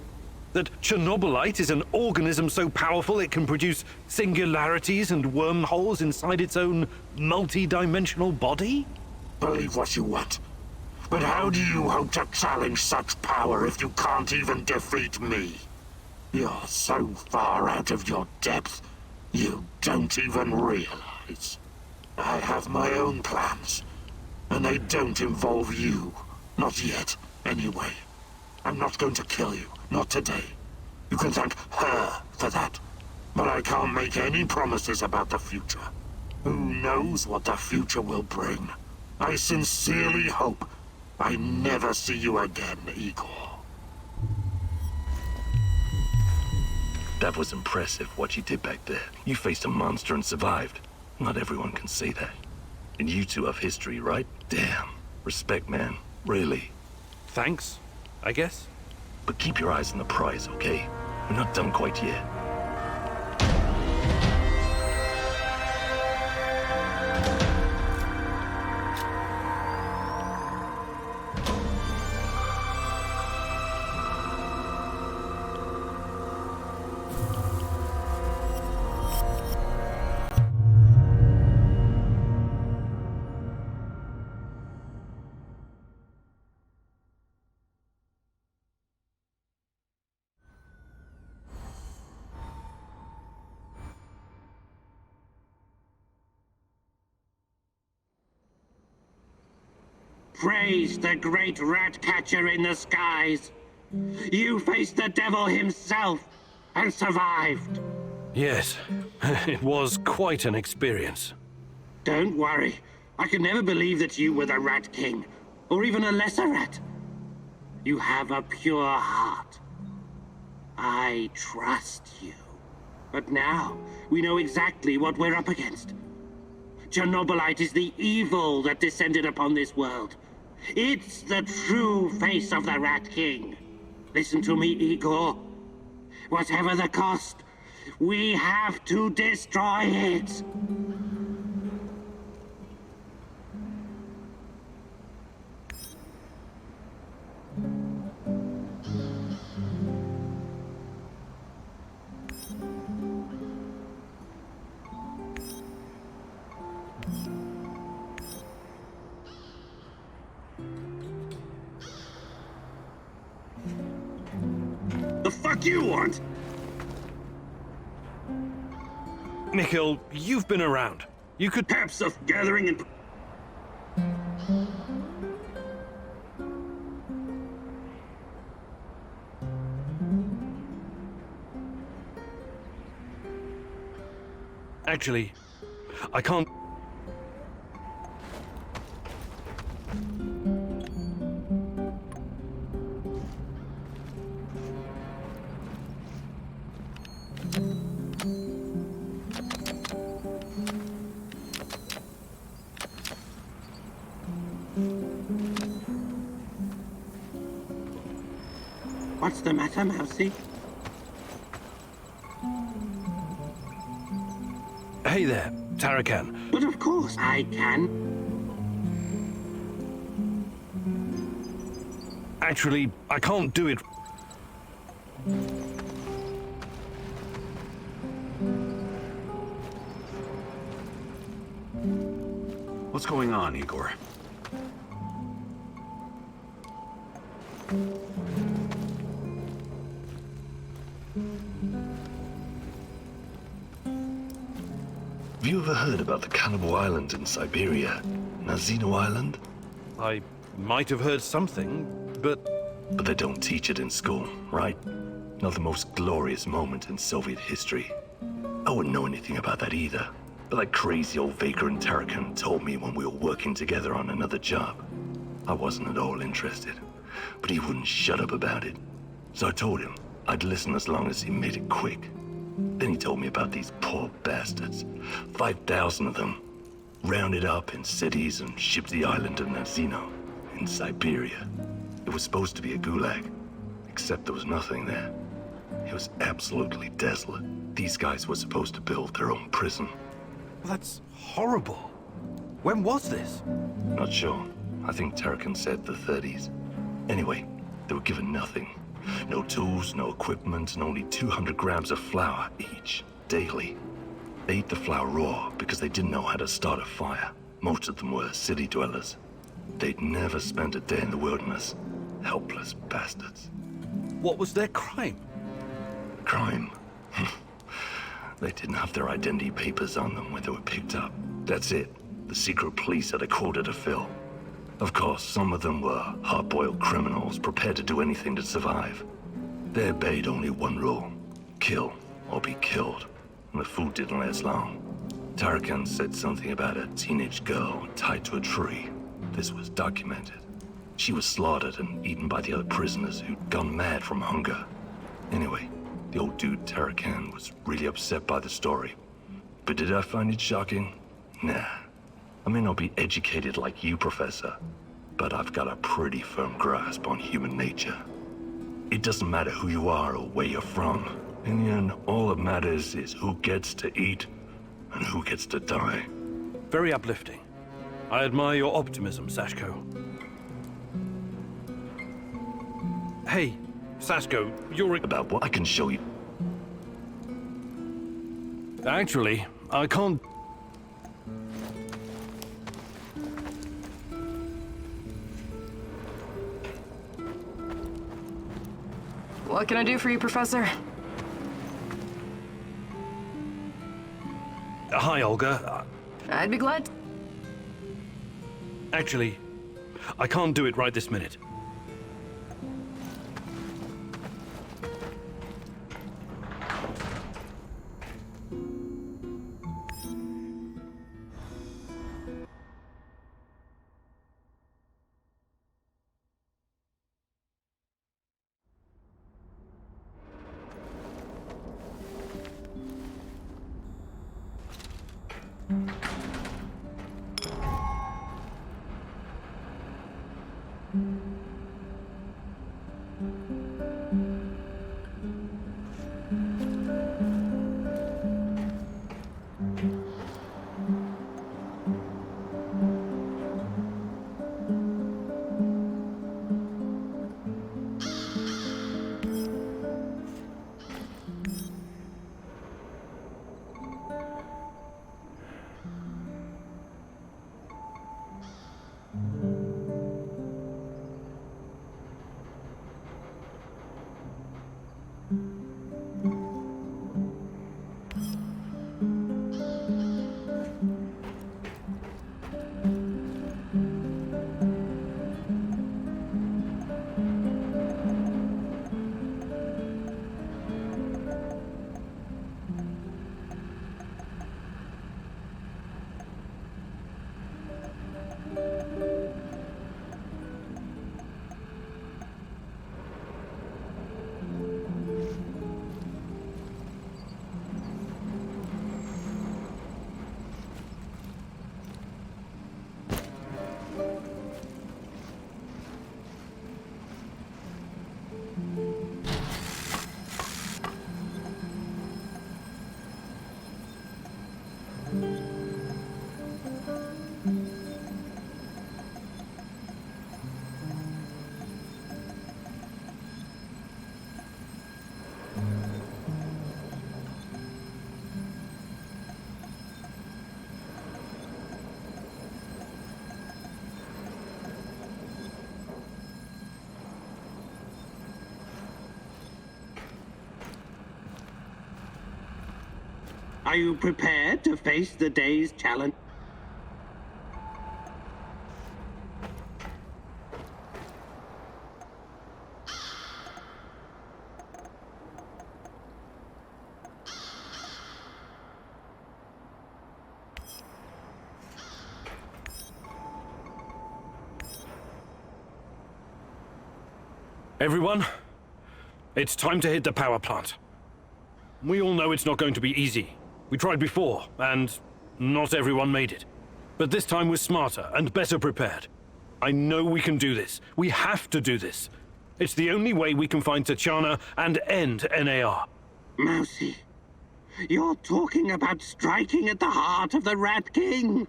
That Chernobylite is an organism so powerful it can produce singularities and wormholes inside its own multi-dimensional body? Believe what you want. But how do you hope to challenge such power if you can't even defeat me? You're so far out of your depth, you don't even realize. I have my own plans, and they don't involve you. Not yet, anyway. I'm not going to kill you, not today. You can thank her for that. But I can't make any promises about the future. Who knows what the future will bring? I sincerely hope I never see you again, Igor. That was impressive, what you did back there. You faced a monster and survived. Not everyone can say that. And you two have history, right? Damn. Respect, man. Really. Thanks, I guess. But keep your eyes on the prize, okay? We're not done quite yet. Praise the great rat catcher in the skies. You faced the devil himself and survived. Yes, it was quite an experience. Don't worry. I could never believe that you were the Rat King, or even a lesser rat. You have a pure heart. I trust you. But now, we know exactly what we're up against. Chernobylite is the evil that descended upon this world. It's the true face of the Rat King. Listen to me, Igor. Whatever the cost, we have to destroy it. The fuck you want? Mikhail, you've been around. You could... Perhaps of gathering and... Actually, I can't... What's the matter, Mousy? Hey there, Tarakan. But of course I can. Actually, I can't do it. What's going on, Igor? Have you ever heard about the Cannibal Island in Siberia? Nazino Island? I might have heard something, but... But they don't teach it in school, right? Not the most glorious moment in Soviet history. I wouldn't know anything about that either. But that crazy old Vaker and Tarakan told me when we were working together on another job. I wasn't at all interested, but he wouldn't shut up about it. So I told him I'd listen as long as he made it quick. Then he told me about these poor bastards. 5,000 of them, rounded up in cities and shipped to the island of Nazino in Siberia. It was supposed to be a gulag, except there was nothing there. It was absolutely desolate. These guys were supposed to build their own prison. Well, that's horrible. When was this? Not sure. I think Tarakan said the 30s. Anyway, they were given nothing. No tools, no equipment, and only 200 grams of flour each, daily. They ate the flour raw because they didn't know how to start a fire. Most of them were city dwellers. They'd never spent a day in the wilderness. Helpless bastards. What was their crime? Crime? They didn't have their identity papers on them when they were picked up. That's it. The secret police had a quota to fill. Of course, some of them were hard-boiled criminals prepared to do anything to survive. They obeyed only one rule: kill or be killed. And the food didn't last long. Tarakan said something about a teenage girl tied to a tree. This was documented. She was slaughtered and eaten by the other prisoners who'd gone mad from hunger. Anyway, the old dude Tarakan was really upset by the story. But did I find it shocking? Nah. I may not be educated like you, Professor, but I've got a pretty firm grasp on human nature. It doesn't matter who you are or where you're from. In the end, all that matters is who gets to eat and who gets to die. Very uplifting. I admire your optimism, Sashko. Hey, Sashko, you're... About what? I can show you. Actually, I can't... What can I do for you, Professor? Hi, Olga. I'd be glad. Actually, I can't do it right this minute. Are you prepared to face the day's challenge? Everyone, it's time to hit the power plant. We all know it's not going to be easy. We tried before, and not everyone made it. But this time we're smarter and better prepared. I know we can do this. We have to do this. It's the only way we can find Tachana and end NAR. Mousy, you're talking about striking at the heart of the Rat King.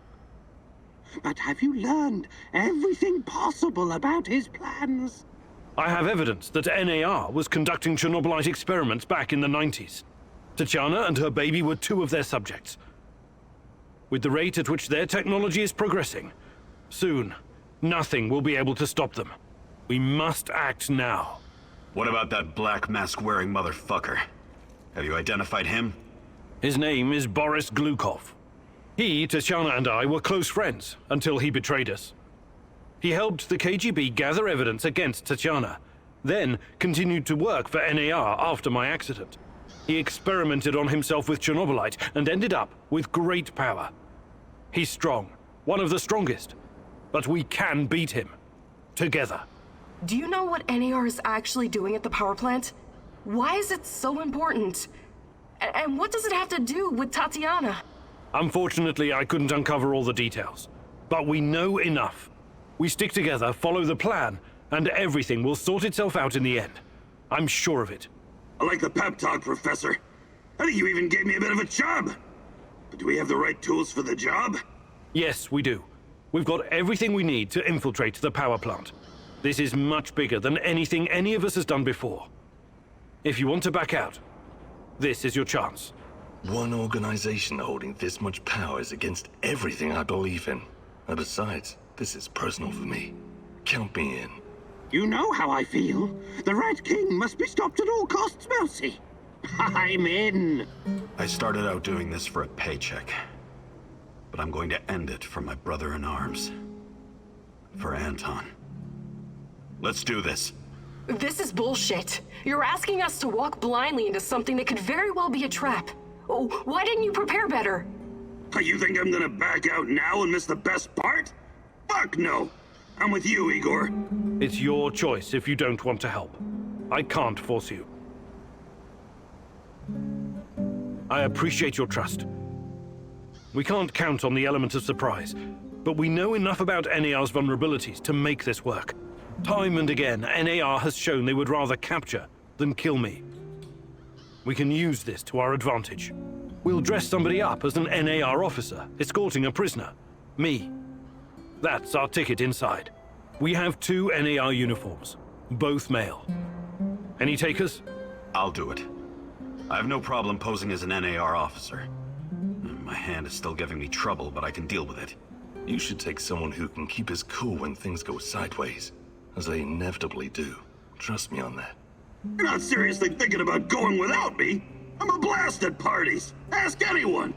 But have you learned everything possible about his plans? I have evidence that NAR was conducting Chernobylite experiments back in the 90s. Tachana and her baby were two of their subjects. With the rate at which their technology is progressing, soon, nothing will be able to stop them. We must act now. What about that black mask-wearing motherfucker? Have you identified him? His name is Boris Glukov. He, Tachana, and I were close friends until he betrayed us. He helped the KGB gather evidence against Tachana, then continued to work for NAR after my accident. He experimented on himself with Chernobylite and ended up with great power. He's strong, one of the strongest, but we can beat him. Together. Do you know what NAR is actually doing at the power plant? Why is it so important? And what does it have to do with Tatiana? Unfortunately, I couldn't uncover all the details, but we know enough. We stick together, follow the plan, and everything will sort itself out in the end. I'm sure of it. I like the pep talk, Professor. I think you even gave me a bit of a job. But do we have the right tools for the job? Yes, we do. We've got everything we need to infiltrate the power plant. This is much bigger than anything any of us has done before. If you want to back out, this is your chance. One organization holding this much power is against everything I believe in. And besides, this is personal for me. Count me in. You know how I feel. The Rat King must be stopped at all costs, Mousy. I'm in. I started out doing this for a paycheck. But I'm going to end it for my brother in arms. For Anton. Let's do this. This is bullshit. You're asking us to walk blindly into something that could very well be a trap. Oh, why didn't you prepare better? You think I'm gonna back out now and miss the best part? Fuck no! I'm with you, Igor. It's your choice if you don't want to help. I can't force you. I appreciate your trust. We can't count on the element of surprise, but we know enough about NAR's vulnerabilities to make this work. Time and again, NAR has shown they would rather capture than kill me. We can use this to our advantage. We'll dress somebody up as an NAR officer, escorting a prisoner. Me. That's our ticket inside. We have 2 NAR uniforms, both male. Any takers? I'll do it. I have no problem posing as an NAR officer. My hand is still giving me trouble, but I can deal with it. You should take someone who can keep his cool when things go sideways, as they inevitably do. Trust me on that. You're not seriously thinking about going without me? I'm a blast at parties. Ask anyone.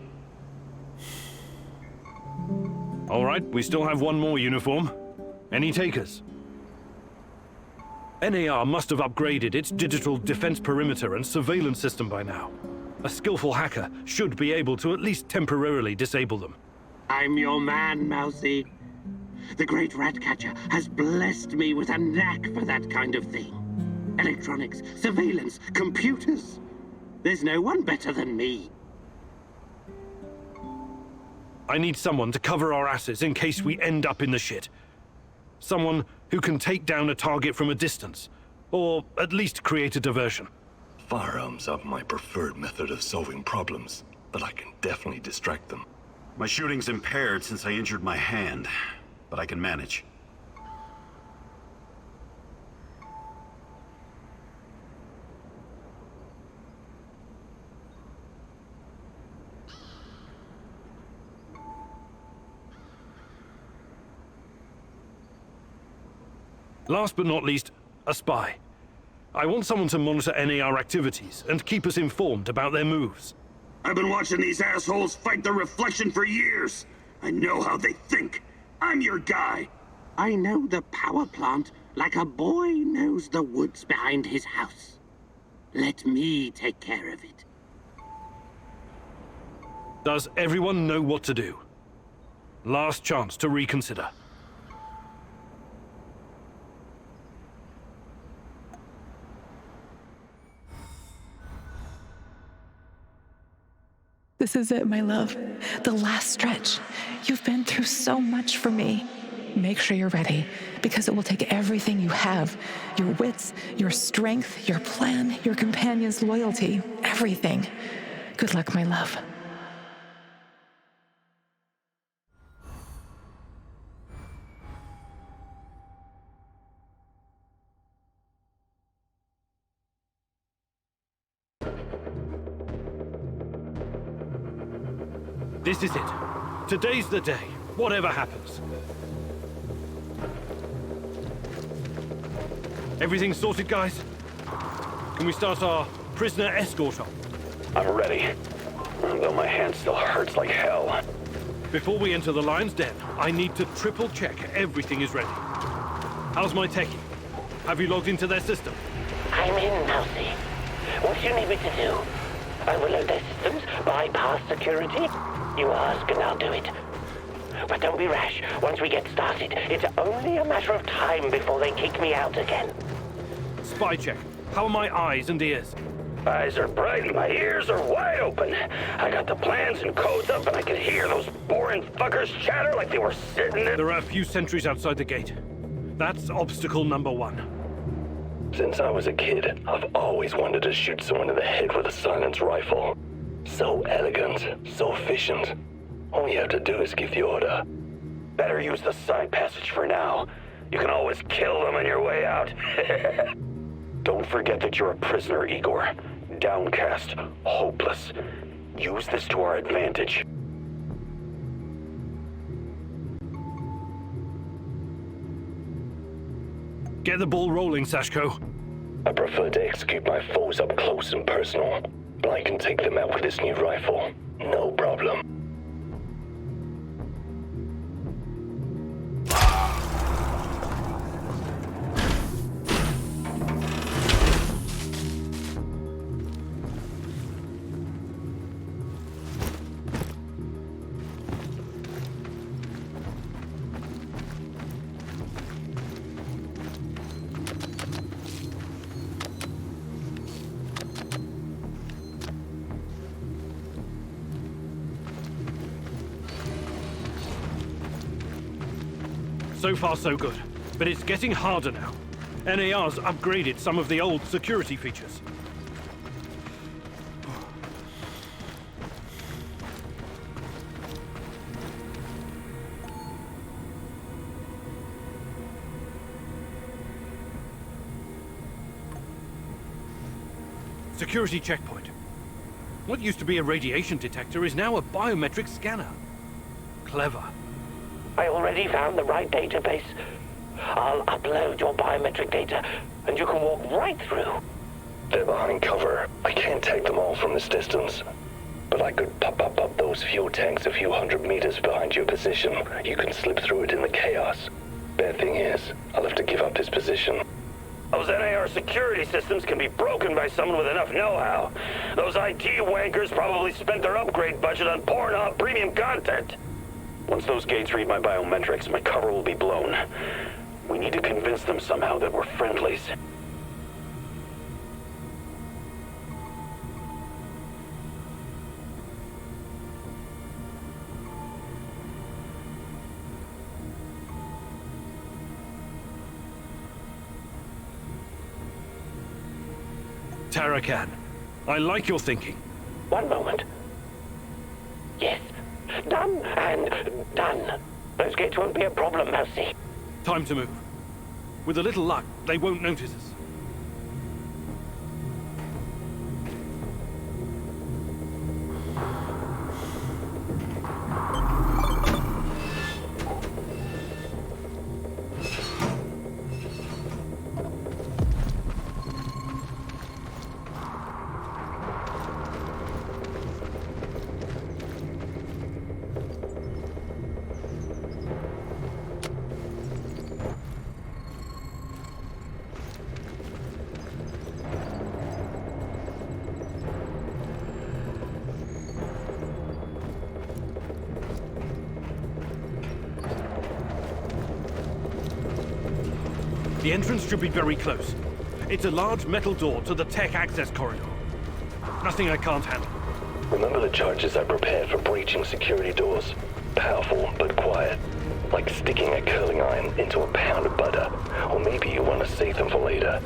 All right, we still have 1 more uniform. Any takers? NAR must have upgraded its digital defense perimeter and surveillance system by now. A skillful hacker should be able to at least temporarily disable them. I'm your man, Mousy. The great Ratcatcher has blessed me with a knack for that kind of thing. Electronics, surveillance, computers. There's no one better than me. I need someone to cover our asses in case we end up in the shit. Someone who can take down a target from a distance, or at least create a diversion. Firearms are my preferred method of solving problems, but I can definitely distract them. My shooting's impaired since I injured my hand, but I can manage. Last but not least, a spy. I want someone to monitor NAR activities and keep us informed about their moves. I've been watching these assholes fight the reflection for years. I know how they think. I'm your guy. I know the power plant like a boy knows the woods behind his house. Let me take care of it. Does everyone know what to do? Last chance to reconsider. This is it, my love. The last stretch. You've been through so much for me. Make sure you're ready, because it will take everything you have. Your wits, your strength, your plan, your companion's loyalty, everything. Good luck, my love. This is it. Today's the day, whatever happens. Everything sorted, guys? Can we start our prisoner escort on? I'm ready. Though my hand still hurts like hell. Before we enter the lion's den, I need to triple check everything is ready. How's my techie? Have you logged into their system? I'm in, Mousy. What do you need me to do? Overload their systems? Bypass security? You ask and I'll do it. But don't be rash. Once we get started, it's only a matter of time before they kick me out again. Spy check. How are my eyes and ears? Eyes are bright and my ears are wide open. I got the plans and codes up and I can hear those boring fuckers chatter like they were sitting there. There are a few sentries outside the gate. That's obstacle number 1. Since I was a kid, I've always wanted to shoot someone in the head with a silence rifle. So elegant, so efficient. All you have to do is give the order. Better use the side passage for now. You can always kill them on your way out. Don't forget that you're a prisoner, Igor. Downcast, hopeless. Use this to our advantage. Get the ball rolling, Sashko. I prefer to execute my foes up close and personal, but I can take them out with this new rifle. No problem. So far, so good. But it's getting harder now. NAR's upgraded some of the old security features. Security checkpoint. What used to be a radiation detector is now a biometric scanner. Clever. I already found the right database. I'll upload your biometric data, and you can walk right through. They're behind cover. I can't take them all from this distance. But I could pop up those fuel tanks a few hundred meters behind your position. You can slip through it in the chaos. Bad thing is, I'll have to give up this position. Those NAR security systems can be broken by someone with enough know-how. Those IT wankers probably spent their upgrade budget on Pornhub premium content. Once those gates read my biometrics, my cover will be blown. We need to convince them somehow that we're friendlies. Tarakan, I like your thinking. One moment. Yes. Done and done. Those gates won't be a problem, Mousy. Time to move. With a little luck, they won't notice us. The entrance should be very close. It's a large metal door to the tech access corridor. Nothing I can't handle. Remember the charges I prepared for breaching security doors? Powerful, but quiet. Like sticking a curling iron into a pound of butter. Or maybe you want to save them for later.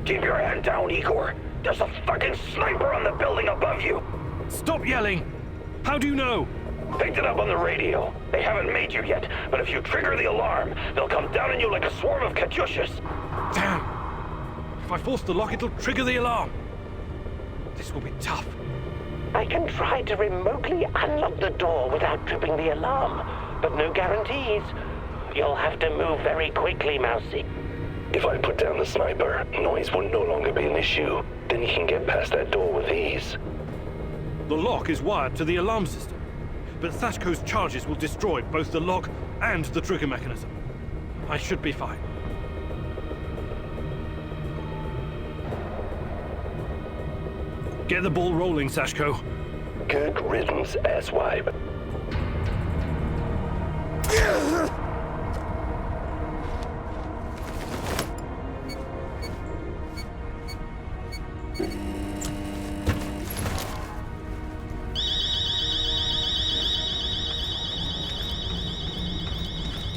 Keep your hand down, Igor. There's a fucking sniper on the building above you. Stop yelling! How do you know? Picked it up on the radio. They haven't made you yet, but if you trigger the alarm, they'll come down on you like a swarm of Katyushas. Damn! If I force the lock, it'll trigger the alarm. This will be tough. I can try to remotely unlock the door without tripping the alarm, but no guarantees. You'll have to move very quickly, Mousy. If I put down the sniper, noise will no longer be an issue. Then you can get past that door with ease. The lock is wired to the alarm system, but Sashko's charges will destroy both the lock and the trigger mechanism. I should be fine. Get the ball rolling, Sashko. Good riddance, asswipe.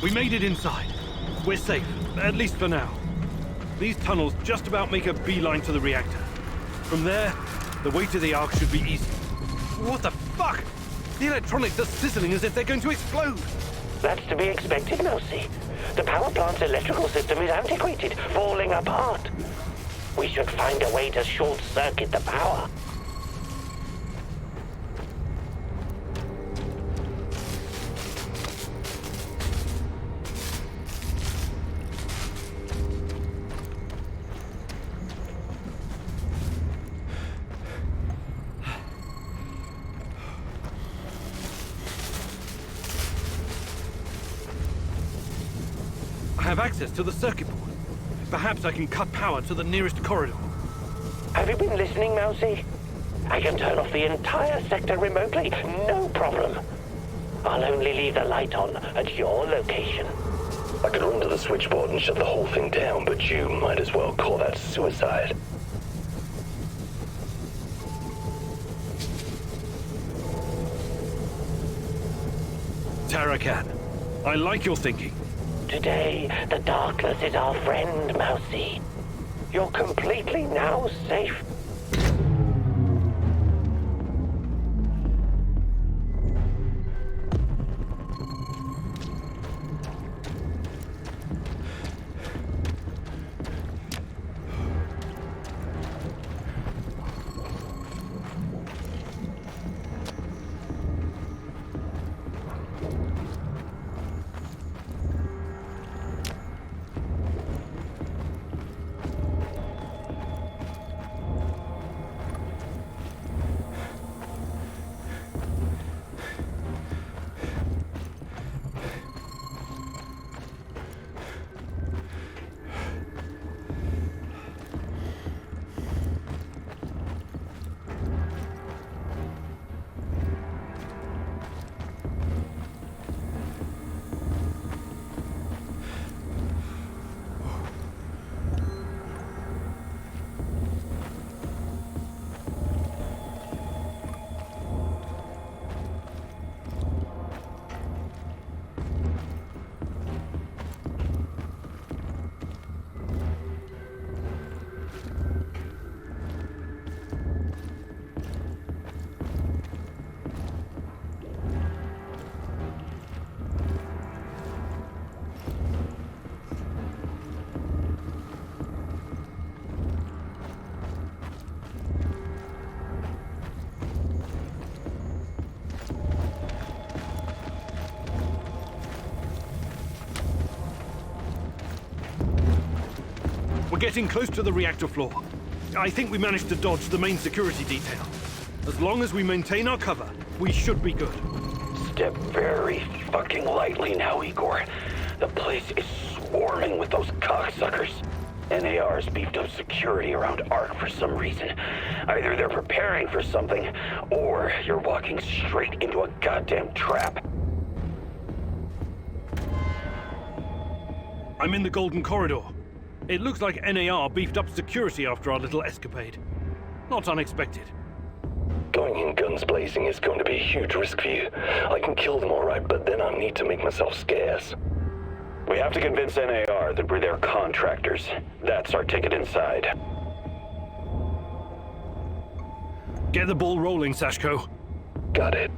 We made it inside. We're safe, at least for now. These tunnels just about make a beeline to the reactor. From there, the way to the Ark should be easy. What the fuck? The electronics are sizzling as if they're going to explode. That's to be expected, Mousy. The power plant's electrical system is antiquated, falling apart. We should find a way to short-circuit the power. I have access to the circuit board. Perhaps I can cut power to the nearest corridor. Have you been listening, Mousy? I can turn off the entire sector remotely, no problem. I'll only leave the light on at your location. I could run to the switchboard and shut the whole thing down, but you might as well call that suicide. Tarakan, I like your thinking. Today, the darkness is our friend, Mousy. You're completely now safe. We're getting close to the reactor floor. I think we managed to dodge the main security detail. As long as we maintain our cover, we should be good. Step very fucking lightly now, Igor. The place is swarming with those cocksuckers. NAR's beefed up security around Ark for some reason. Either they're preparing for something, or you're walking straight into a goddamn trap. I'm in the Golden Corridor. It looks like NAR beefed up security after our little escapade. Not unexpected. Going in guns blazing is going to be a huge risk for you. I can kill them all right, but then I need to make myself scarce. We have to convince NAR that we're their contractors. That's our ticket inside. Get the ball rolling, Sashko. Got it.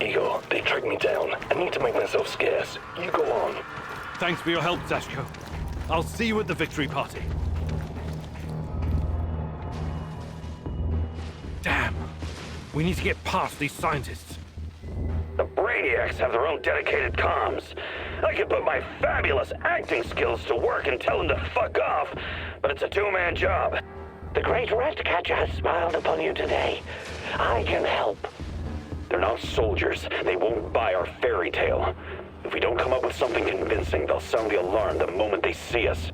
Igor, they tracked me down. I need to make myself scarce. You go on. Thanks for your help, Sashko. I'll see you at the victory party. Damn. We need to get past these scientists. The Brainiacs have their own dedicated comms. I could put my fabulous acting skills to work and tell them to fuck off, but it's a two-man job. The great Ratcatcher has smiled upon you today. I can help. They're not soldiers. They won't buy our fairy tale. If we don't come up with something convincing, they'll sound the alarm the moment they see us.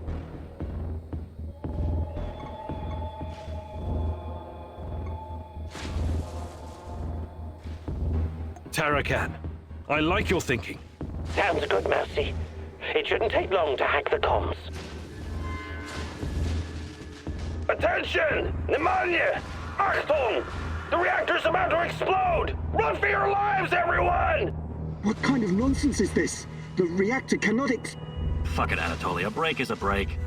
Tarakan, I like your thinking. Sounds good, Mousy. It shouldn't take long to hack the comms. Attention! Pneumonia! Achtung! The reactor's about to explode! Run for your lives, everyone! What kind of nonsense is this? The reactor cannot Fuck it, Anatoly. A break is a break.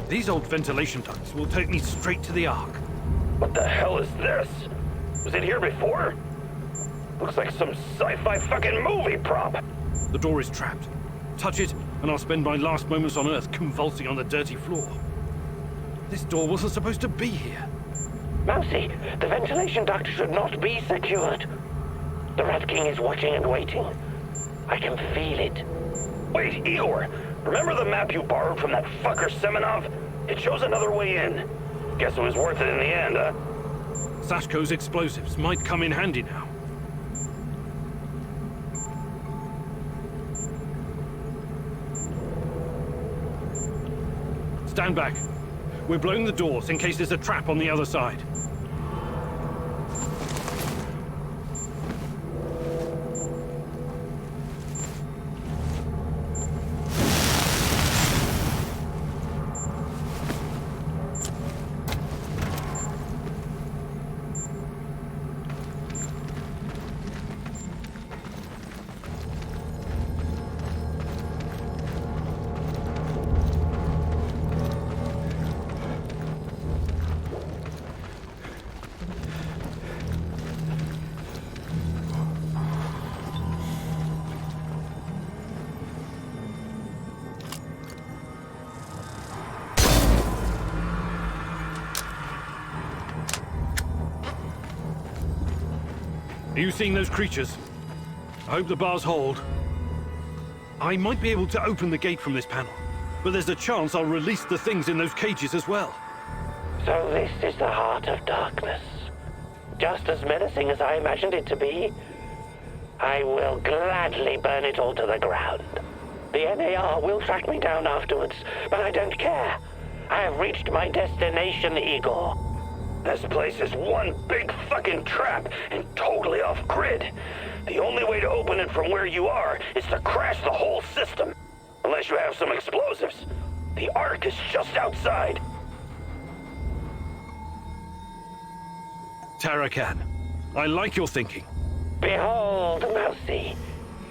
These old ventilation ducts will take me straight to the Ark. What the hell is this? Was it here before? Looks like some sci-fi fucking movie prop. The door is trapped. Touch it, and I'll spend my last moments on Earth convulsing on the dirty floor. This door wasn't supposed to be here. Mousy, the ventilation duct should not be secured. The Rat King is watching and waiting. I can feel it. Wait, Igor! Remember the map you borrowed from that fucker Semenov? It shows another way in. Guess it was worth it in the end, huh? Sashko's explosives might come in handy now. Stand back. We're blowing the doors in case there's a trap on the other side. Are you seeing those creatures? I hope the bars hold. I might be able to open the gate from this panel, but there's a chance I'll release the things in those cages as well. So this is the heart of darkness. Just as menacing as I imagined it to be. I will gladly burn it all to the ground. The NAR will track me down afterwards, but I don't care. I have reached my destination, Igor. This place is one big fucking trap and totally off-grid. The only way to open it from where you are is to crash the whole system. Unless you have some explosives. The Ark is just outside. Tarakan, I like your thinking. Behold, Mousy.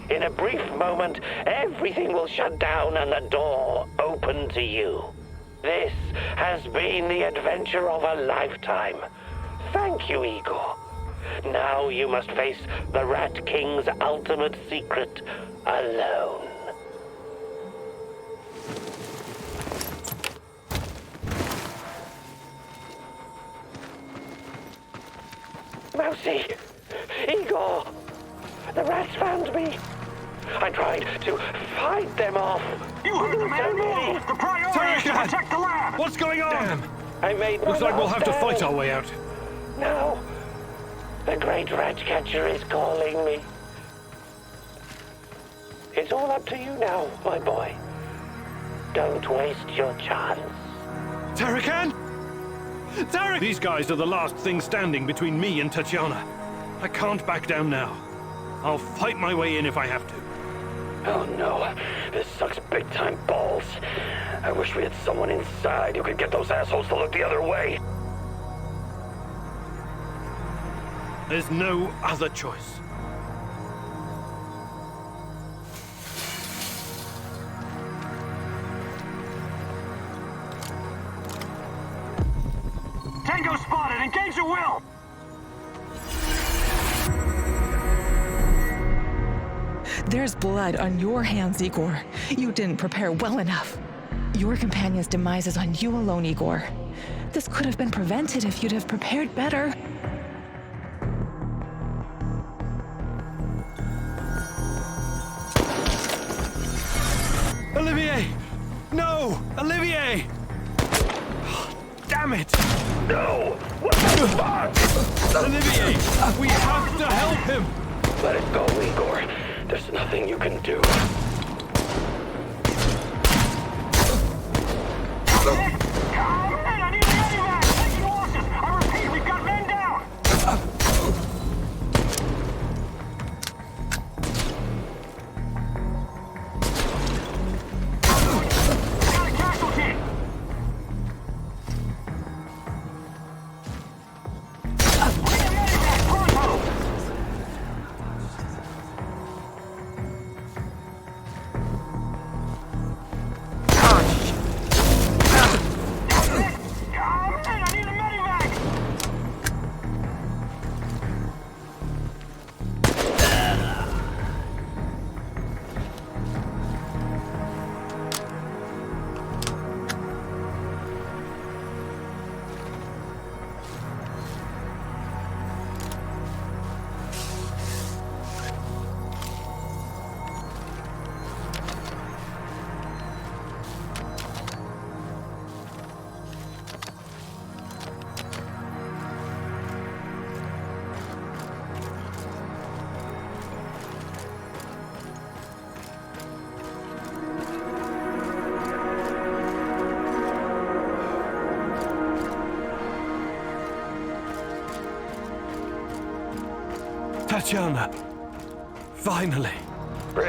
In a brief moment, everything will shut down and the door open to you. This has been the adventure of a lifetime. Thank you, Igor. Now you must face the Rat King's ultimate secret alone. Mousy! Igor! The rats found me! I tried to fight them off! You heard the man move! The priority is to protect the lab! What's going on? Damn! I made Looks like we'll have to fight our way out. No. The great rat catcher is calling me. It's all up to you now, my boy. Don't waste your chance. Tarakan? Tarek! These guys are the last thing standing between me and Tatiana. I can't back down now. I'll fight my way in if I have to. Oh no, this sucks big time balls. I wish we had someone inside who could get those assholes to look the other way. There's no other choice. Tango spotted! Engage at will! There's blood on your hands, Igor. You didn't prepare well enough. Your companion's demise is on you alone, Igor. This could have been prevented if you'd have prepared better. Olivier! No! Olivier! Damn it! No! What the fuck? Olivier! We have to help him! Let it go, Igor. There's nothing you can do. I need a medevac! Taking losses! I repeat, we've got men down! Got a casualty! We need a medevac! Pronto! I need a medevac! Tatiana! Finally!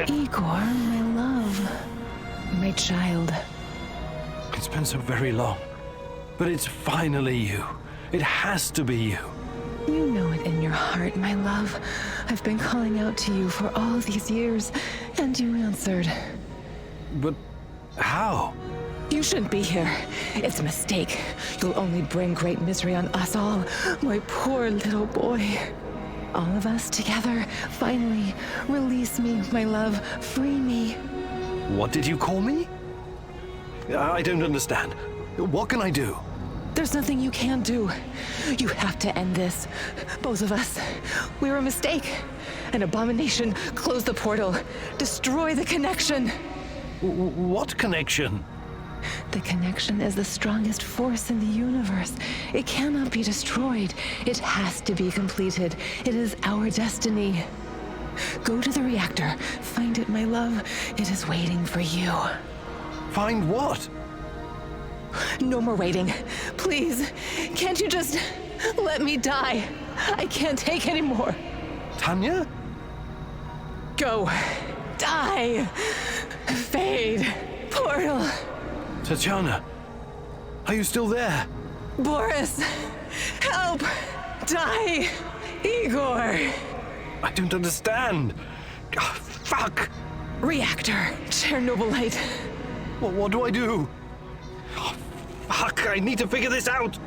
Igor, my love. My child. It's been so very long. But it's finally you. It has to be you. You know it in your heart, my love. I've been calling out to you for all these years, and you answered. But how? You shouldn't be here. It's a mistake. You'll only bring great misery on us all. My poor little boy. All of us together, finally. Release me, my love. Free me. What did you call me? I don't understand. What can I do? There's nothing you can do. You have to end this. Both of us. We're a mistake. An abomination. Close the portal. Destroy the connection. What connection? The connection is the strongest force in the universe. It cannot be destroyed. It has to be completed. It is our destiny. Go to the reactor. Find it, my love. It is waiting for you. Find what? No more waiting. Please, can't you just let me die? I can't take any more. Tanya? Go. Die. Fade. Portal. Tatiana, are you still there? Boris, help. Die. Igor. I don't understand. Oh, fuck. Reactor. Chernobylite. What do I do? Oh, fuck, I need to figure this out.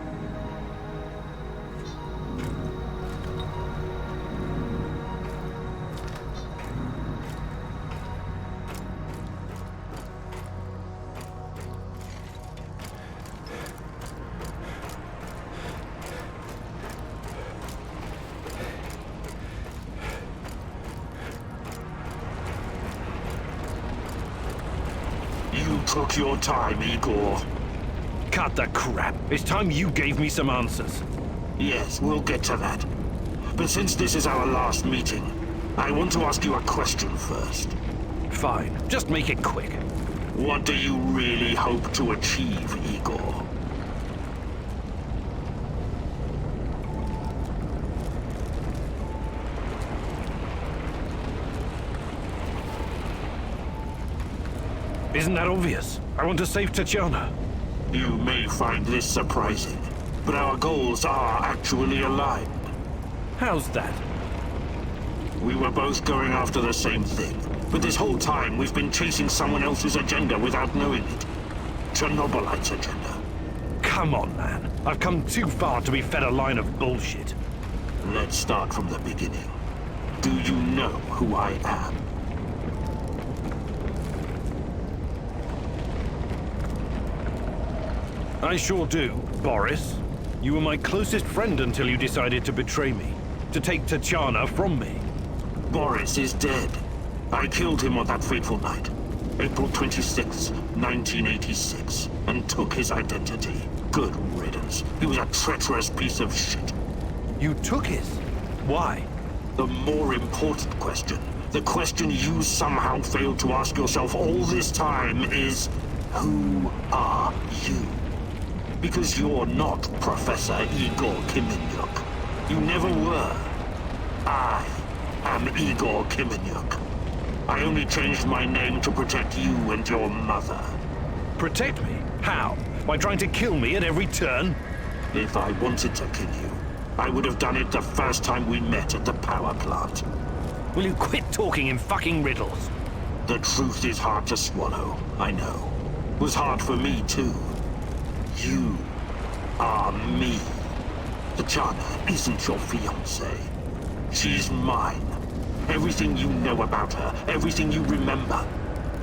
You took your time, Igor. Cut the crap. It's time you gave me some answers. Yes, we'll get to that. But since this is our last meeting, I want to ask you a question first. Fine. Just make it quick. What do you really hope to achieve, Igor? Isn't that obvious? I want to save Tatiana. You may find this surprising, but our goals are actually aligned. How's that? We were both going after the same thing, but this whole time we've been chasing someone else's agenda without knowing it. Chernobylite's agenda. Come on, man. I've come too far to be fed a line of bullshit. Let's start from the beginning. Do you know who I am? I sure do, Boris. You were my closest friend until you decided to betray me. To take Tatiana from me. Boris is dead. I killed him on that fateful night, April 26, 1986, and took his identity. Good riddance. He was a treacherous piece of shit. You took his? Why? The more important question, the question you somehow failed to ask yourself all this time is, who are you? Because you're not Professor Igor Kiminyuk. You never were. I am Igor Kiminyuk. I only changed my name to protect you and your mother. Protect me? How? By trying to kill me at every turn? If I wanted to kill you, I would have done it the first time we met at the power plant. Will you quit talking in fucking riddles? The truth is hard to swallow, I know. It was hard for me too. You are me. Tatiana isn't your fiancée. She's mine. Everything you know about her, everything you remember,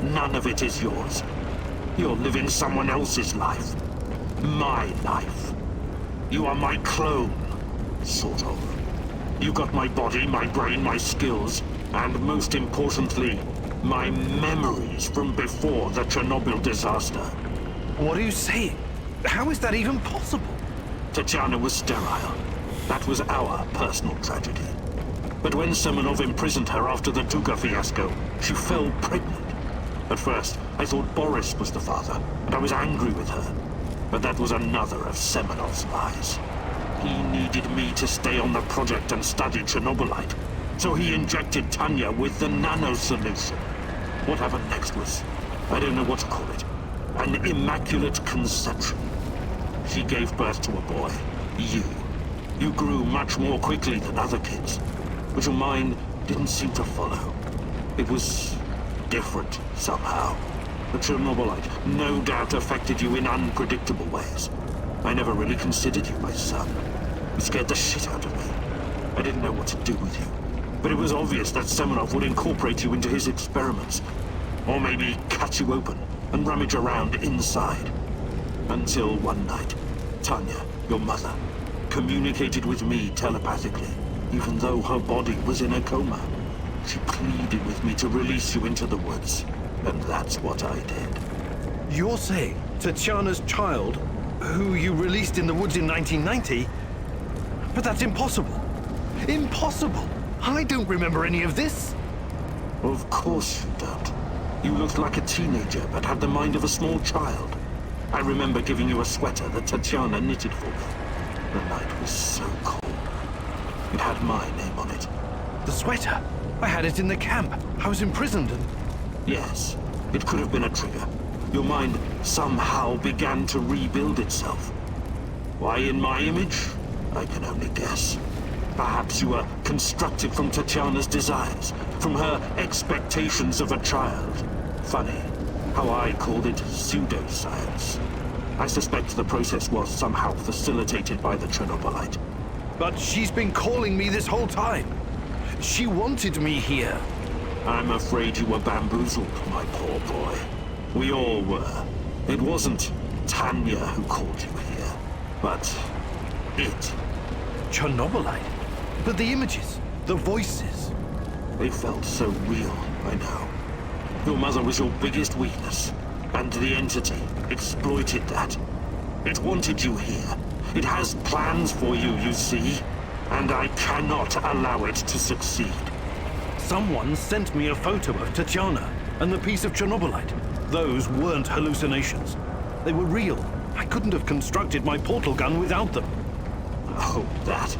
none of it is yours. You're living someone else's life. My life. You are my clone, sort of. You got my body, my brain, my skills, and most importantly, my memories from before the Chernobyl disaster. What are you saying? How is that even possible? Tatiana was sterile. That was our personal tragedy. But when Semenov imprisoned her after the Duga fiasco, she fell pregnant. At first, I thought Boris was the father, and I was angry with her. But that was another of Semenov's lies. He needed me to stay on the project and study Chernobylite, so he injected Tanya with the nano solution. What happened next was, I don't know what to call it, an immaculate conception. She gave birth to a boy, you. You grew much more quickly than other kids, but your mind didn't seem to follow. It was different somehow. The Chernobylite no doubt affected you in unpredictable ways. I never really considered you my son. It scared the shit out of me. I didn't know what to do with you. But it was obvious that Semenov would incorporate you into his experiments. Or maybe cut you open and rummage around inside. Until one night, Tanya, your mother, communicated with me telepathically, even though her body was in a coma. She pleaded with me to release you into the woods, and that's what I did. You're saying Tatiana's child, who you released in the woods in 1990? But that's impossible. Impossible! I don't remember any of this. Of course you don't. You looked like a teenager, but had the mind of a small child. I remember giving you a sweater that Tatiana knitted for me. The night was so cold. It had my name on it. The sweater? I had it in the camp. I was imprisoned and... Yes, it could have been a trigger. Your mind somehow began to rebuild itself. Why in my image? I can only guess. Perhaps you were constructed from Tatiana's desires, from her expectations of a child. Funny how I called it pseudoscience. I suspect the process was somehow facilitated by the Chernobylite. But she's been calling me this whole time. She wanted me here. I'm afraid you were bamboozled, my poor boy. We all were. It wasn't Tanya who called you here, but it. Chernobylite? But the images, the voices. They felt so real, I know. Your mother was your biggest weakness. And the entity exploited that. It wanted you here. It has plans for you, you see. And I cannot allow it to succeed. Someone sent me a photo of Tatiana and the piece of Chernobylite. Those weren't hallucinations. They were real. I couldn't have constructed my portal gun without them. Oh, that.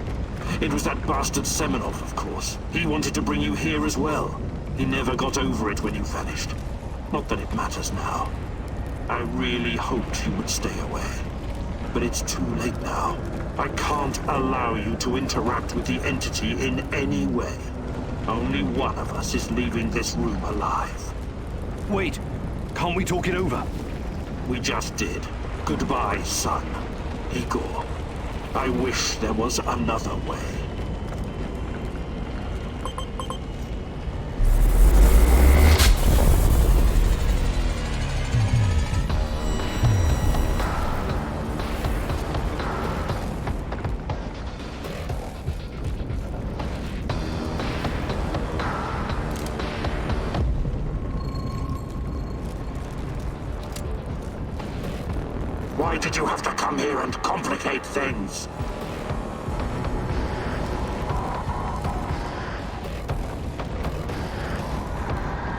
It was that bastard Semenov, of course. He wanted to bring you here as well. He never got over it when you vanished. Not that it matters now. I really hoped you would stay away. But it's too late now. I can't allow you to interact with the entity in any way. Only one of us is leaving this room alive. Wait, can't we talk it over? We just did. Goodbye, son. Igor. I wish there was another way. Why did you have to come here and complicate things?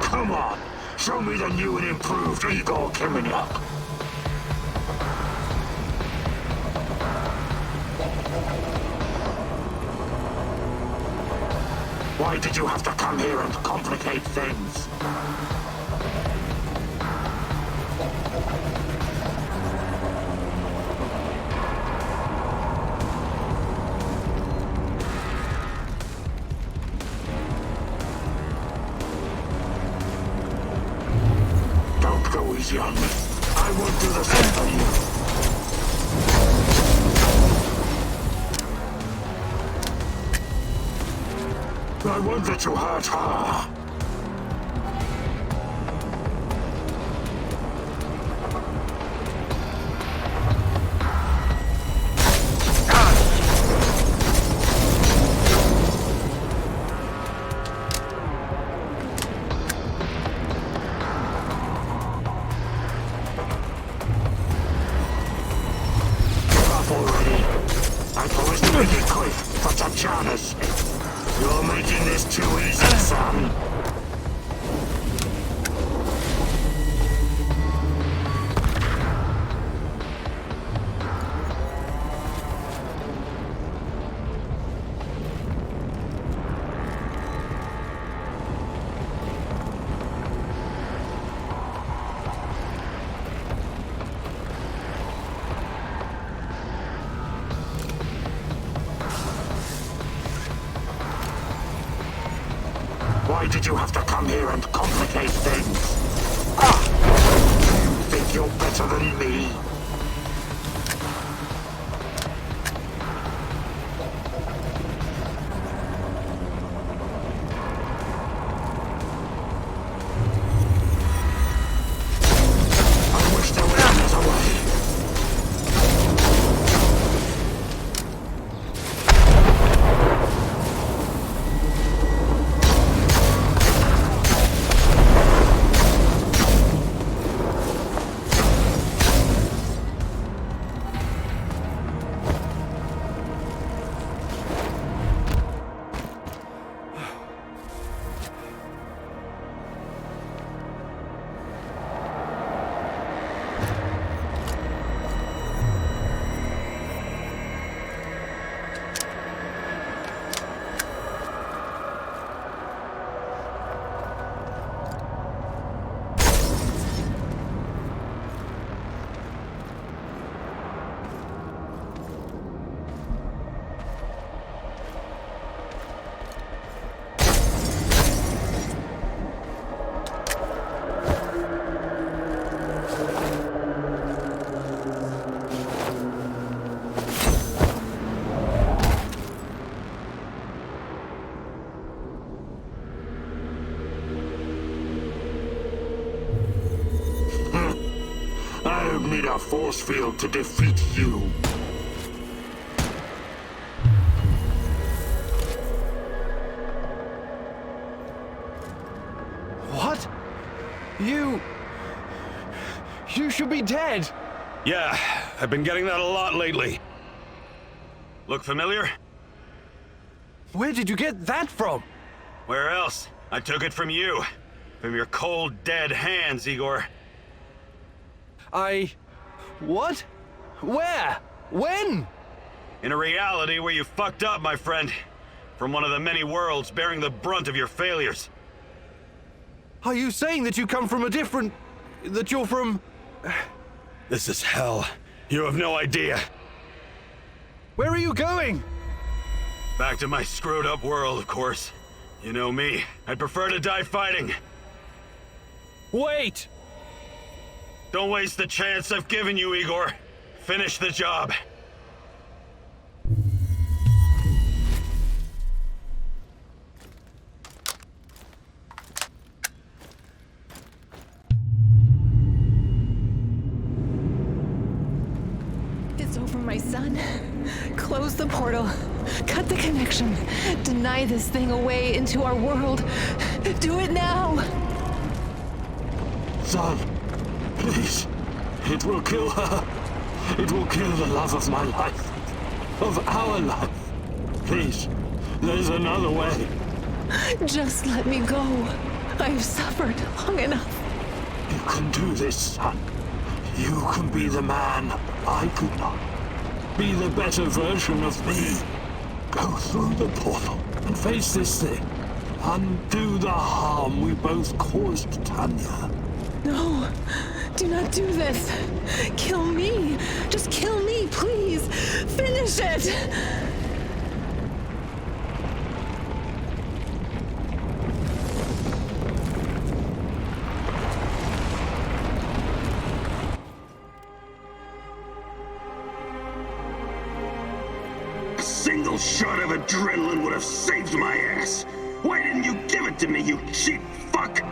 Come on, show me the new and improved Igor Kimenyuk. Why did you have to come here and complicate things? Easy on me. I won't do the same for you. I won't let you hurt her. Make it quick for Tatiana's sake. You're making this too easy, son. Why did you have to come here and complicate things? You think you're better than me? I wish there was another way. I need a force field to defeat you. What? You should be dead. Yeah, I've been getting that a lot lately. Look familiar? Where did you get that from? Where else? I took it from you. From your cold, dead hands, Igor. What? Where? When? In a reality where you fucked up, my friend. From one of the many worlds bearing the brunt of your failures. Are you saying that you come from a different... that you're from... This is hell. You have no idea. Where are you going? Back to my screwed up world, of course. You know me. I'd prefer to die fighting. Wait! Don't waste the chance I've given you, Igor. Finish the job. It's over, my son. Close the portal. Cut the connection. Deny this thing away into our world. Do it now! Son, please. It will kill her. It will kill the love of my life. Of our life. Please, there's another way. Just let me go. I've suffered long enough. You can do this, son. You can be the man I could not. Be the better version of me. Go through the portal and face this thing. Undo the harm we both caused Tanya. No, do not do this. Kill me. Just kill me, please. Finish it. A single shot of adrenaline would have saved my ass. Why didn't you give it to me, you cheap fuck?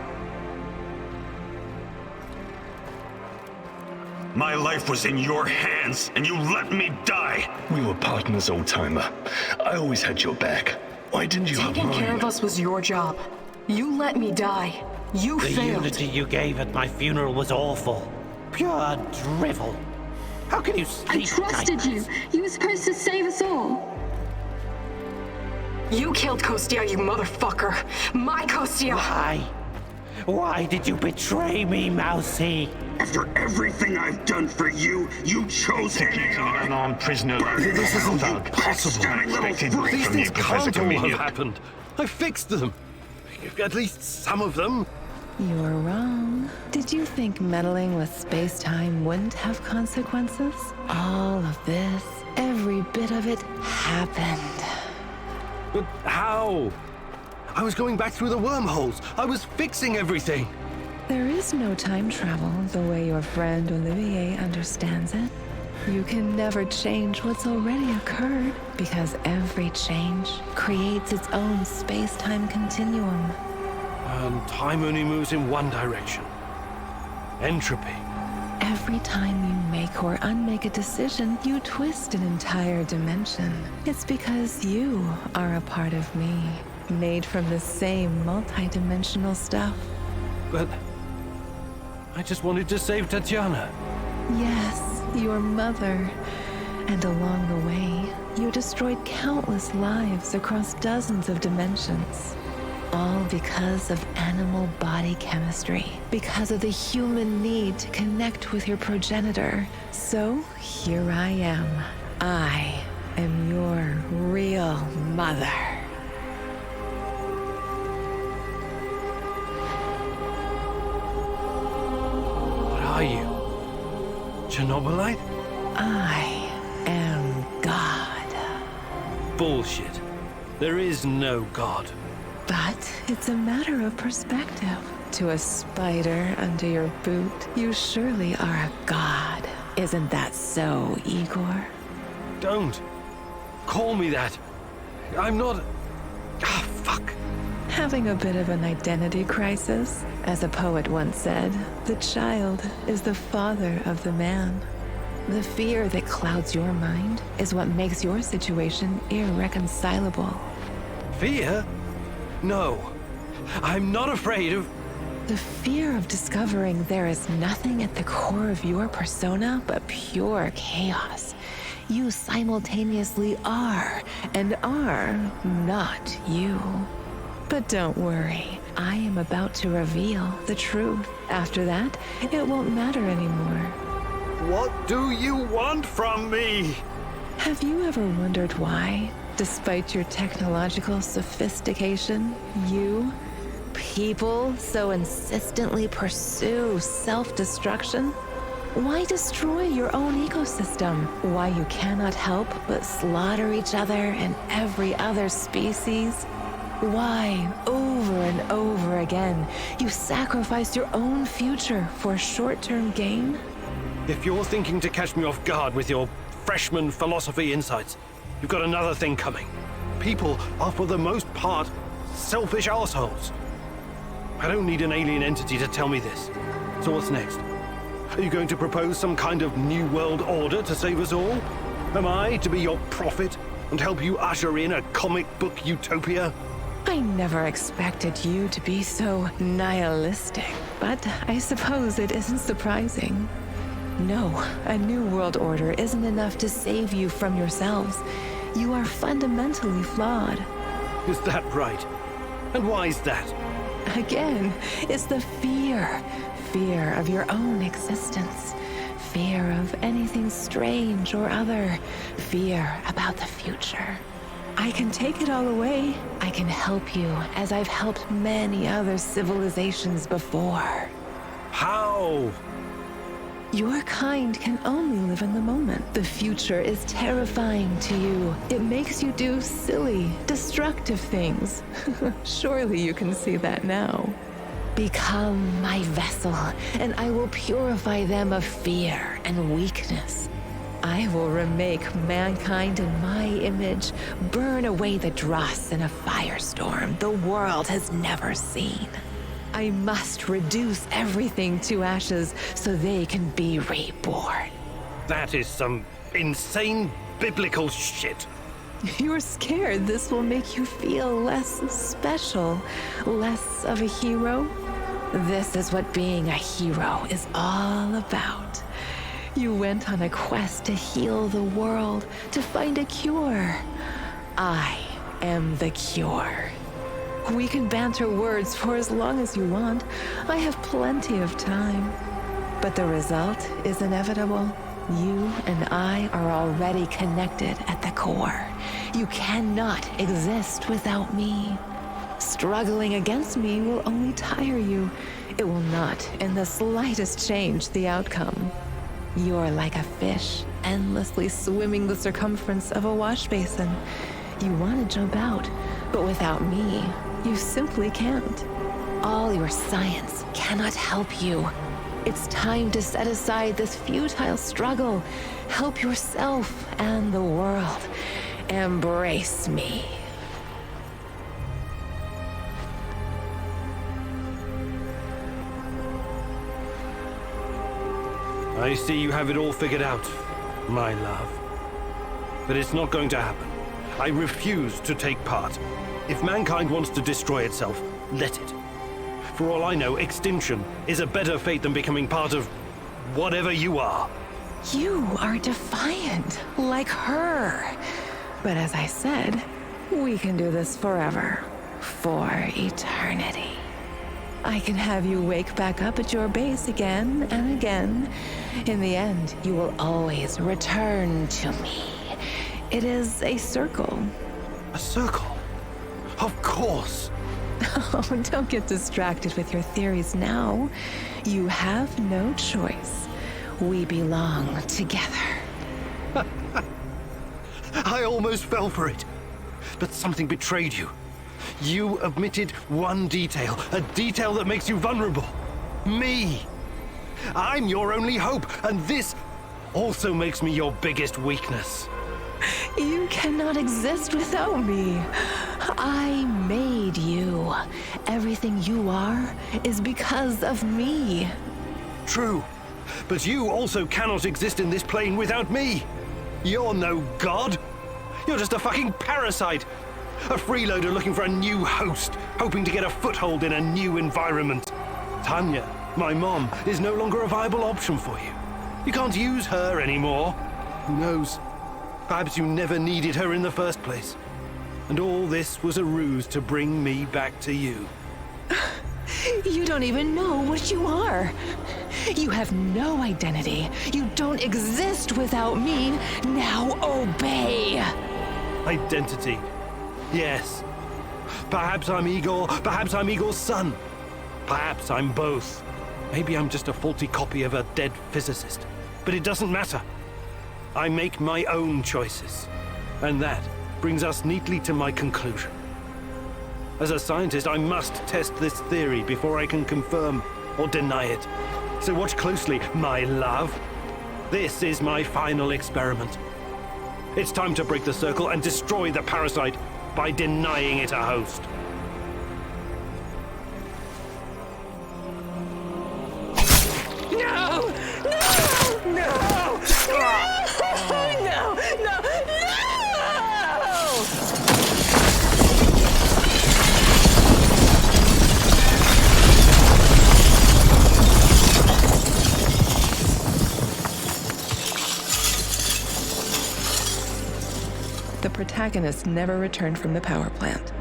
My life was in your hands, and you let me die. We were partners, old-timer. I always had your back. Why didn't you have Taking mine? care of us was your job. You let me die. You The failed. eulogy you gave at my funeral was awful. Pure drivel. How can you sleep I trusted you. You were supposed to save us all. You killed Kostya, you motherfucker. My Kostya. Why? Why did you betray me, Mousy? After everything I've done for you, you chose an unarmed prisoner. This isn't possible. These things can't all have happened. I fixed them. At least some of them. You're wrong. Did you think meddling with space-time wouldn't have consequences? All of this, every bit of it, happened. But how? I was going back through the wormholes. I was fixing everything. There is no time travel the way your friend Olivier understands it. You can never change what's already occurred, because every change creates its own space-time continuum. And time only moves in one direction. Entropy. Every time you make or unmake a decision, you twist an entire dimension. It's because you are a part of me, made from the same multidimensional stuff. But I just wanted to save Tatiana. Yes, your mother. And along the way, you destroyed countless lives across dozens of dimensions. All because of animal body chemistry. Because of the human need to connect with your progenitor. So, here I am. I am your real mother. What are you? Chernobylite? I am God. Bullshit. There is no God. But it's a matter of perspective. To a spider under your boot, you surely are a god. Isn't that so, Igor? Don't. Call me that. I'm not... Ah, fuck. Having a bit of an identity crisis? As a poet once said, the child is the father of the man. The fear that clouds your mind is what makes your situation irreconcilable. Fear? No. I'm not afraid of... The fear of discovering there is nothing at the core of your persona but pure chaos. You simultaneously are and are not you. But don't worry, I am about to reveal the truth. After that, it won't matter anymore. What do you want from me? Have you ever wondered why, despite your technological sophistication, people so insistently pursue self-destruction? Why destroy your own ecosystem? Why you cannot help but slaughter each other and every other species? Why, over and over again, you sacrifice your own future for short-term gain? If you're thinking to catch me off guard with your freshman philosophy insights, you've got another thing coming. People are, for the most part, selfish assholes. I don't need an alien entity to tell me this. So what's next? Are you going to propose some kind of new world order to save us all? Am I to be your prophet and help you usher in a comic book utopia? I never expected you to be so nihilistic, but I suppose it isn't surprising. No, a new world order isn't enough to save you from yourselves. You are fundamentally flawed. Is that right? And why is that? Again, it's the fear. Fear of your own existence. Fear of anything strange or other. Fear about the future. I can take it all away. I can help you, as I've helped many other civilizations before. How? Your kind can only live in the moment. The future is terrifying to you. It makes you do silly, destructive things. Surely you can see that now. Become my vessel, and I will purify them of fear and weakness. I will remake mankind in my image, burn away the dross in a firestorm the world has never seen. I must reduce everything to ashes so they can be reborn. That is some insane biblical shit. You're scared this will make you feel less special, less of a hero? This is what being a hero is all about. You went on a quest to heal the world, to find a cure. I am the cure. We can banter words for as long as you want. I have plenty of time. But the result is inevitable. You and I are already connected at the core. You cannot exist without me. Struggling against me will only tire you. It will not in the slightest change the outcome. You're like a fish, endlessly swimming the circumference of a wash basin. You want to jump out, but without me, you simply can't. All your science cannot help you. It's time to set aside this futile struggle. Help yourself and the world. Embrace me. I see you have it all figured out, my love. But it's not going to happen. I refuse to take part. If mankind wants to destroy itself, let it. For all I know, extinction is a better fate than becoming part of whatever you are. You are defiant, like her. But as I said, we can do this forever. For eternity. I can have you wake back up at your base again and again. In the end, you will always return to me. It is a circle. A circle? Of course. Oh, don't get distracted with your theories now. You have no choice. We belong together. I almost fell for it. But something betrayed you. You omitted one detail, a detail that makes you vulnerable. Me. I'm your only hope, and this also makes me your biggest weakness. You cannot exist without me. I made you. Everything you are is because of me. True, but you also cannot exist in this plane without me. You're no god. You're just a fucking parasite. A freeloader looking for a new host, hoping to get a foothold in a new environment. Tanya, my mom, is no longer a viable option for you. You can't use her anymore. Who knows? Perhaps you never needed her in the first place. And all this was a ruse to bring me back to you. You don't even know what you are. You have no identity. You don't exist without me. Now obey. Identity. Yes. Perhaps I'm Igor. Perhaps I'm Igor's son. Perhaps I'm both. Maybe I'm just a faulty copy of a dead physicist. But it doesn't matter. I make my own choices. And that brings us neatly to my conclusion. As a scientist, I must test this theory before I can confirm or deny it. So watch closely, my love. This is my final experiment. It's time to break the circle and destroy the parasite by denying it a host. No! No! No! No! No! No! The protagonist never returned from the power plant.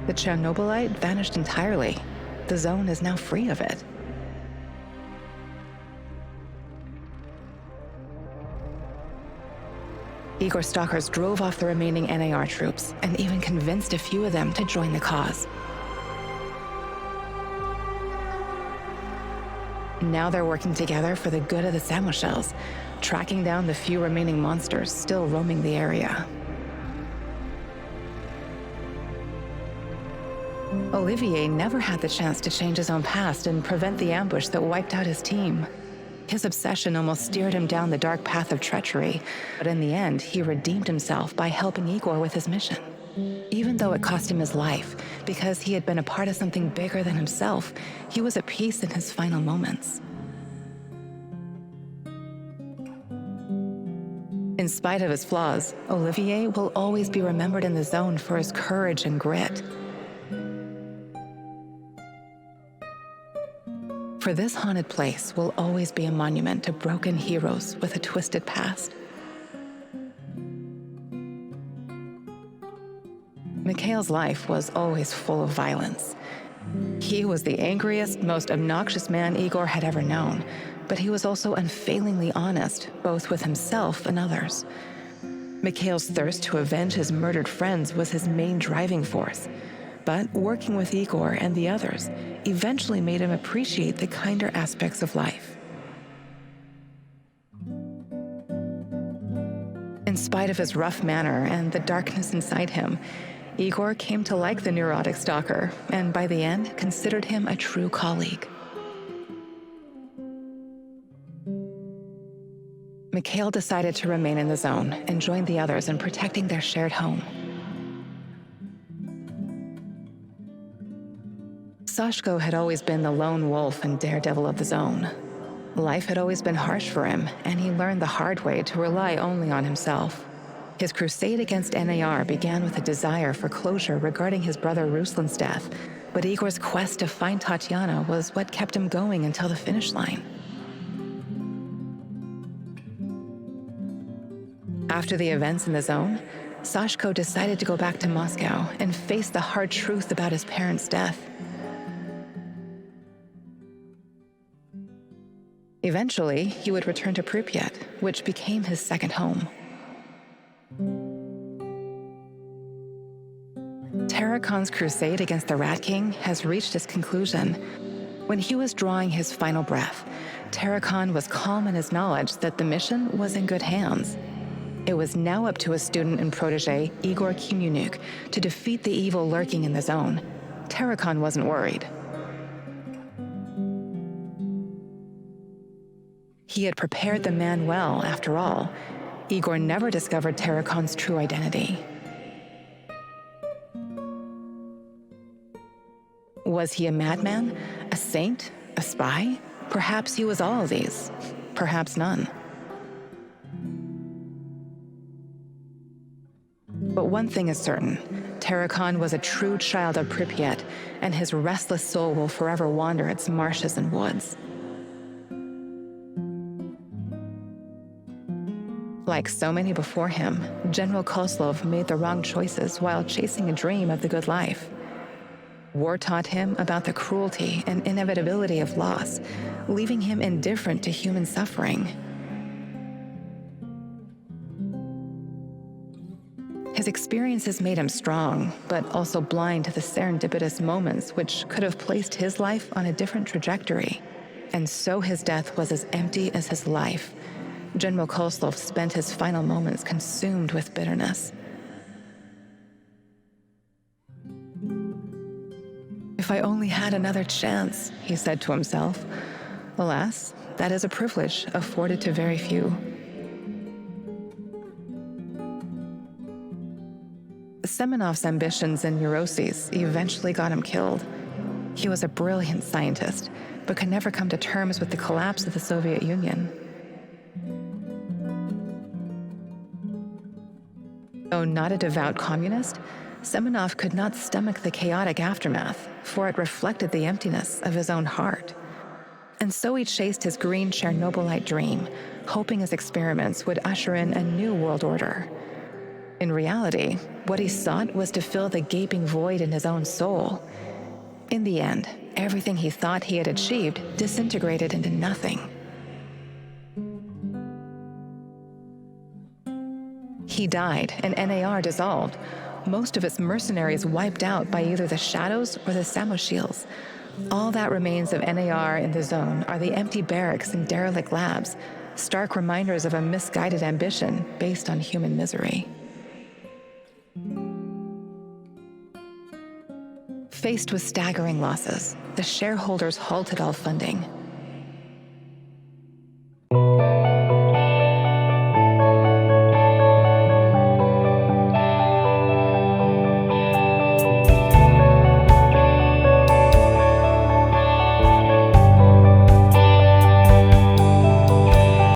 The Chernobylite vanished entirely. The zone is now free of it. Igor stalkers drove off the remaining NAR troops and even convinced a few of them to join the cause. Now they're working together for the good of the Samoshels, tracking down the few remaining monsters still roaming the area. Olivier never had the chance to change his own past and prevent the ambush that wiped out his team. His obsession almost steered him down the dark path of treachery, but in the end, he redeemed himself by helping Igor with his mission. Even though it cost him his life, because he had been a part of something bigger than himself, he was at peace in his final moments. In spite of his flaws, Olivier will always be remembered in the zone for his courage and grit. For this haunted place will always be a monument to broken heroes with a twisted past. Mikhail's life was always full of violence. He was the angriest, most obnoxious man Igor had ever known, but he was also unfailingly honest, both with himself and others. Mikhail's thirst to avenge his murdered friends was his main driving force, but working with Igor and the others eventually made him appreciate the kinder aspects of life. In spite of his rough manner and the darkness inside him, Igor came to like the neurotic stalker, and by the end, considered him a true colleague. Mikhail decided to remain in the zone and join the others in protecting their shared home. Sashko had always been the lone wolf and daredevil of the zone. Life had always been harsh for him, and he learned the hard way to rely only on himself. His crusade against NAR began with a desire for closure regarding his brother Ruslan's death, but Igor's quest to find Tatiana was what kept him going until the finish line. After the events in the zone, Sashko decided to go back to Moscow and face the hard truth about his parents' death. Eventually, he would return to Pripyat, which became his second home. Tarakon's crusade against the Rat King has reached its conclusion. When he was drawing his final breath, Tarakon was calm in his knowledge that the mission was in good hands. It was now up to his student and protege, Igor Kimyunuk, to defeat the evil lurking in the zone. Tarakon wasn't worried. He had prepared the man well, after all. Igor never discovered Tarakon's true identity. Was he a madman? A saint? A spy? Perhaps he was all of these. Perhaps none. But One thing is certain. Terrakan was a true child of Pripyat, and his restless soul will forever wander its marshes and woods. Like so many before him, General Kozlov made the wrong choices while chasing a dream of the good life. War taught him about the cruelty and inevitability of loss, leaving him indifferent to human suffering. His experiences made him strong, but also blind to the serendipitous moments which could have placed his life on a different trajectory. And so his death was as empty as his life. General Kozlov spent his final moments consumed with bitterness. If I only had another chance, he said to himself. Alas, that is a privilege afforded to very few. Semenov's ambitions and neuroses eventually got him killed. He was a brilliant scientist, but could never come to terms with the collapse of the Soviet Union. Though not a devout communist, Semenov could not stomach the chaotic aftermath, for it reflected the emptiness of his own heart. And so he chased his green Chernobylite dream, hoping his experiments would usher in a new world order. In reality, what he sought was to fill the gaping void in his own soul. In the end, everything he thought he had achieved disintegrated into nothing. He died, and NAR dissolved, most of its mercenaries wiped out by either the Shadows or the Samoshils. All that remains of NAR in the zone are the empty barracks and derelict labs, stark reminders of a misguided ambition based on human misery. Faced with staggering losses, the shareholders halted all funding.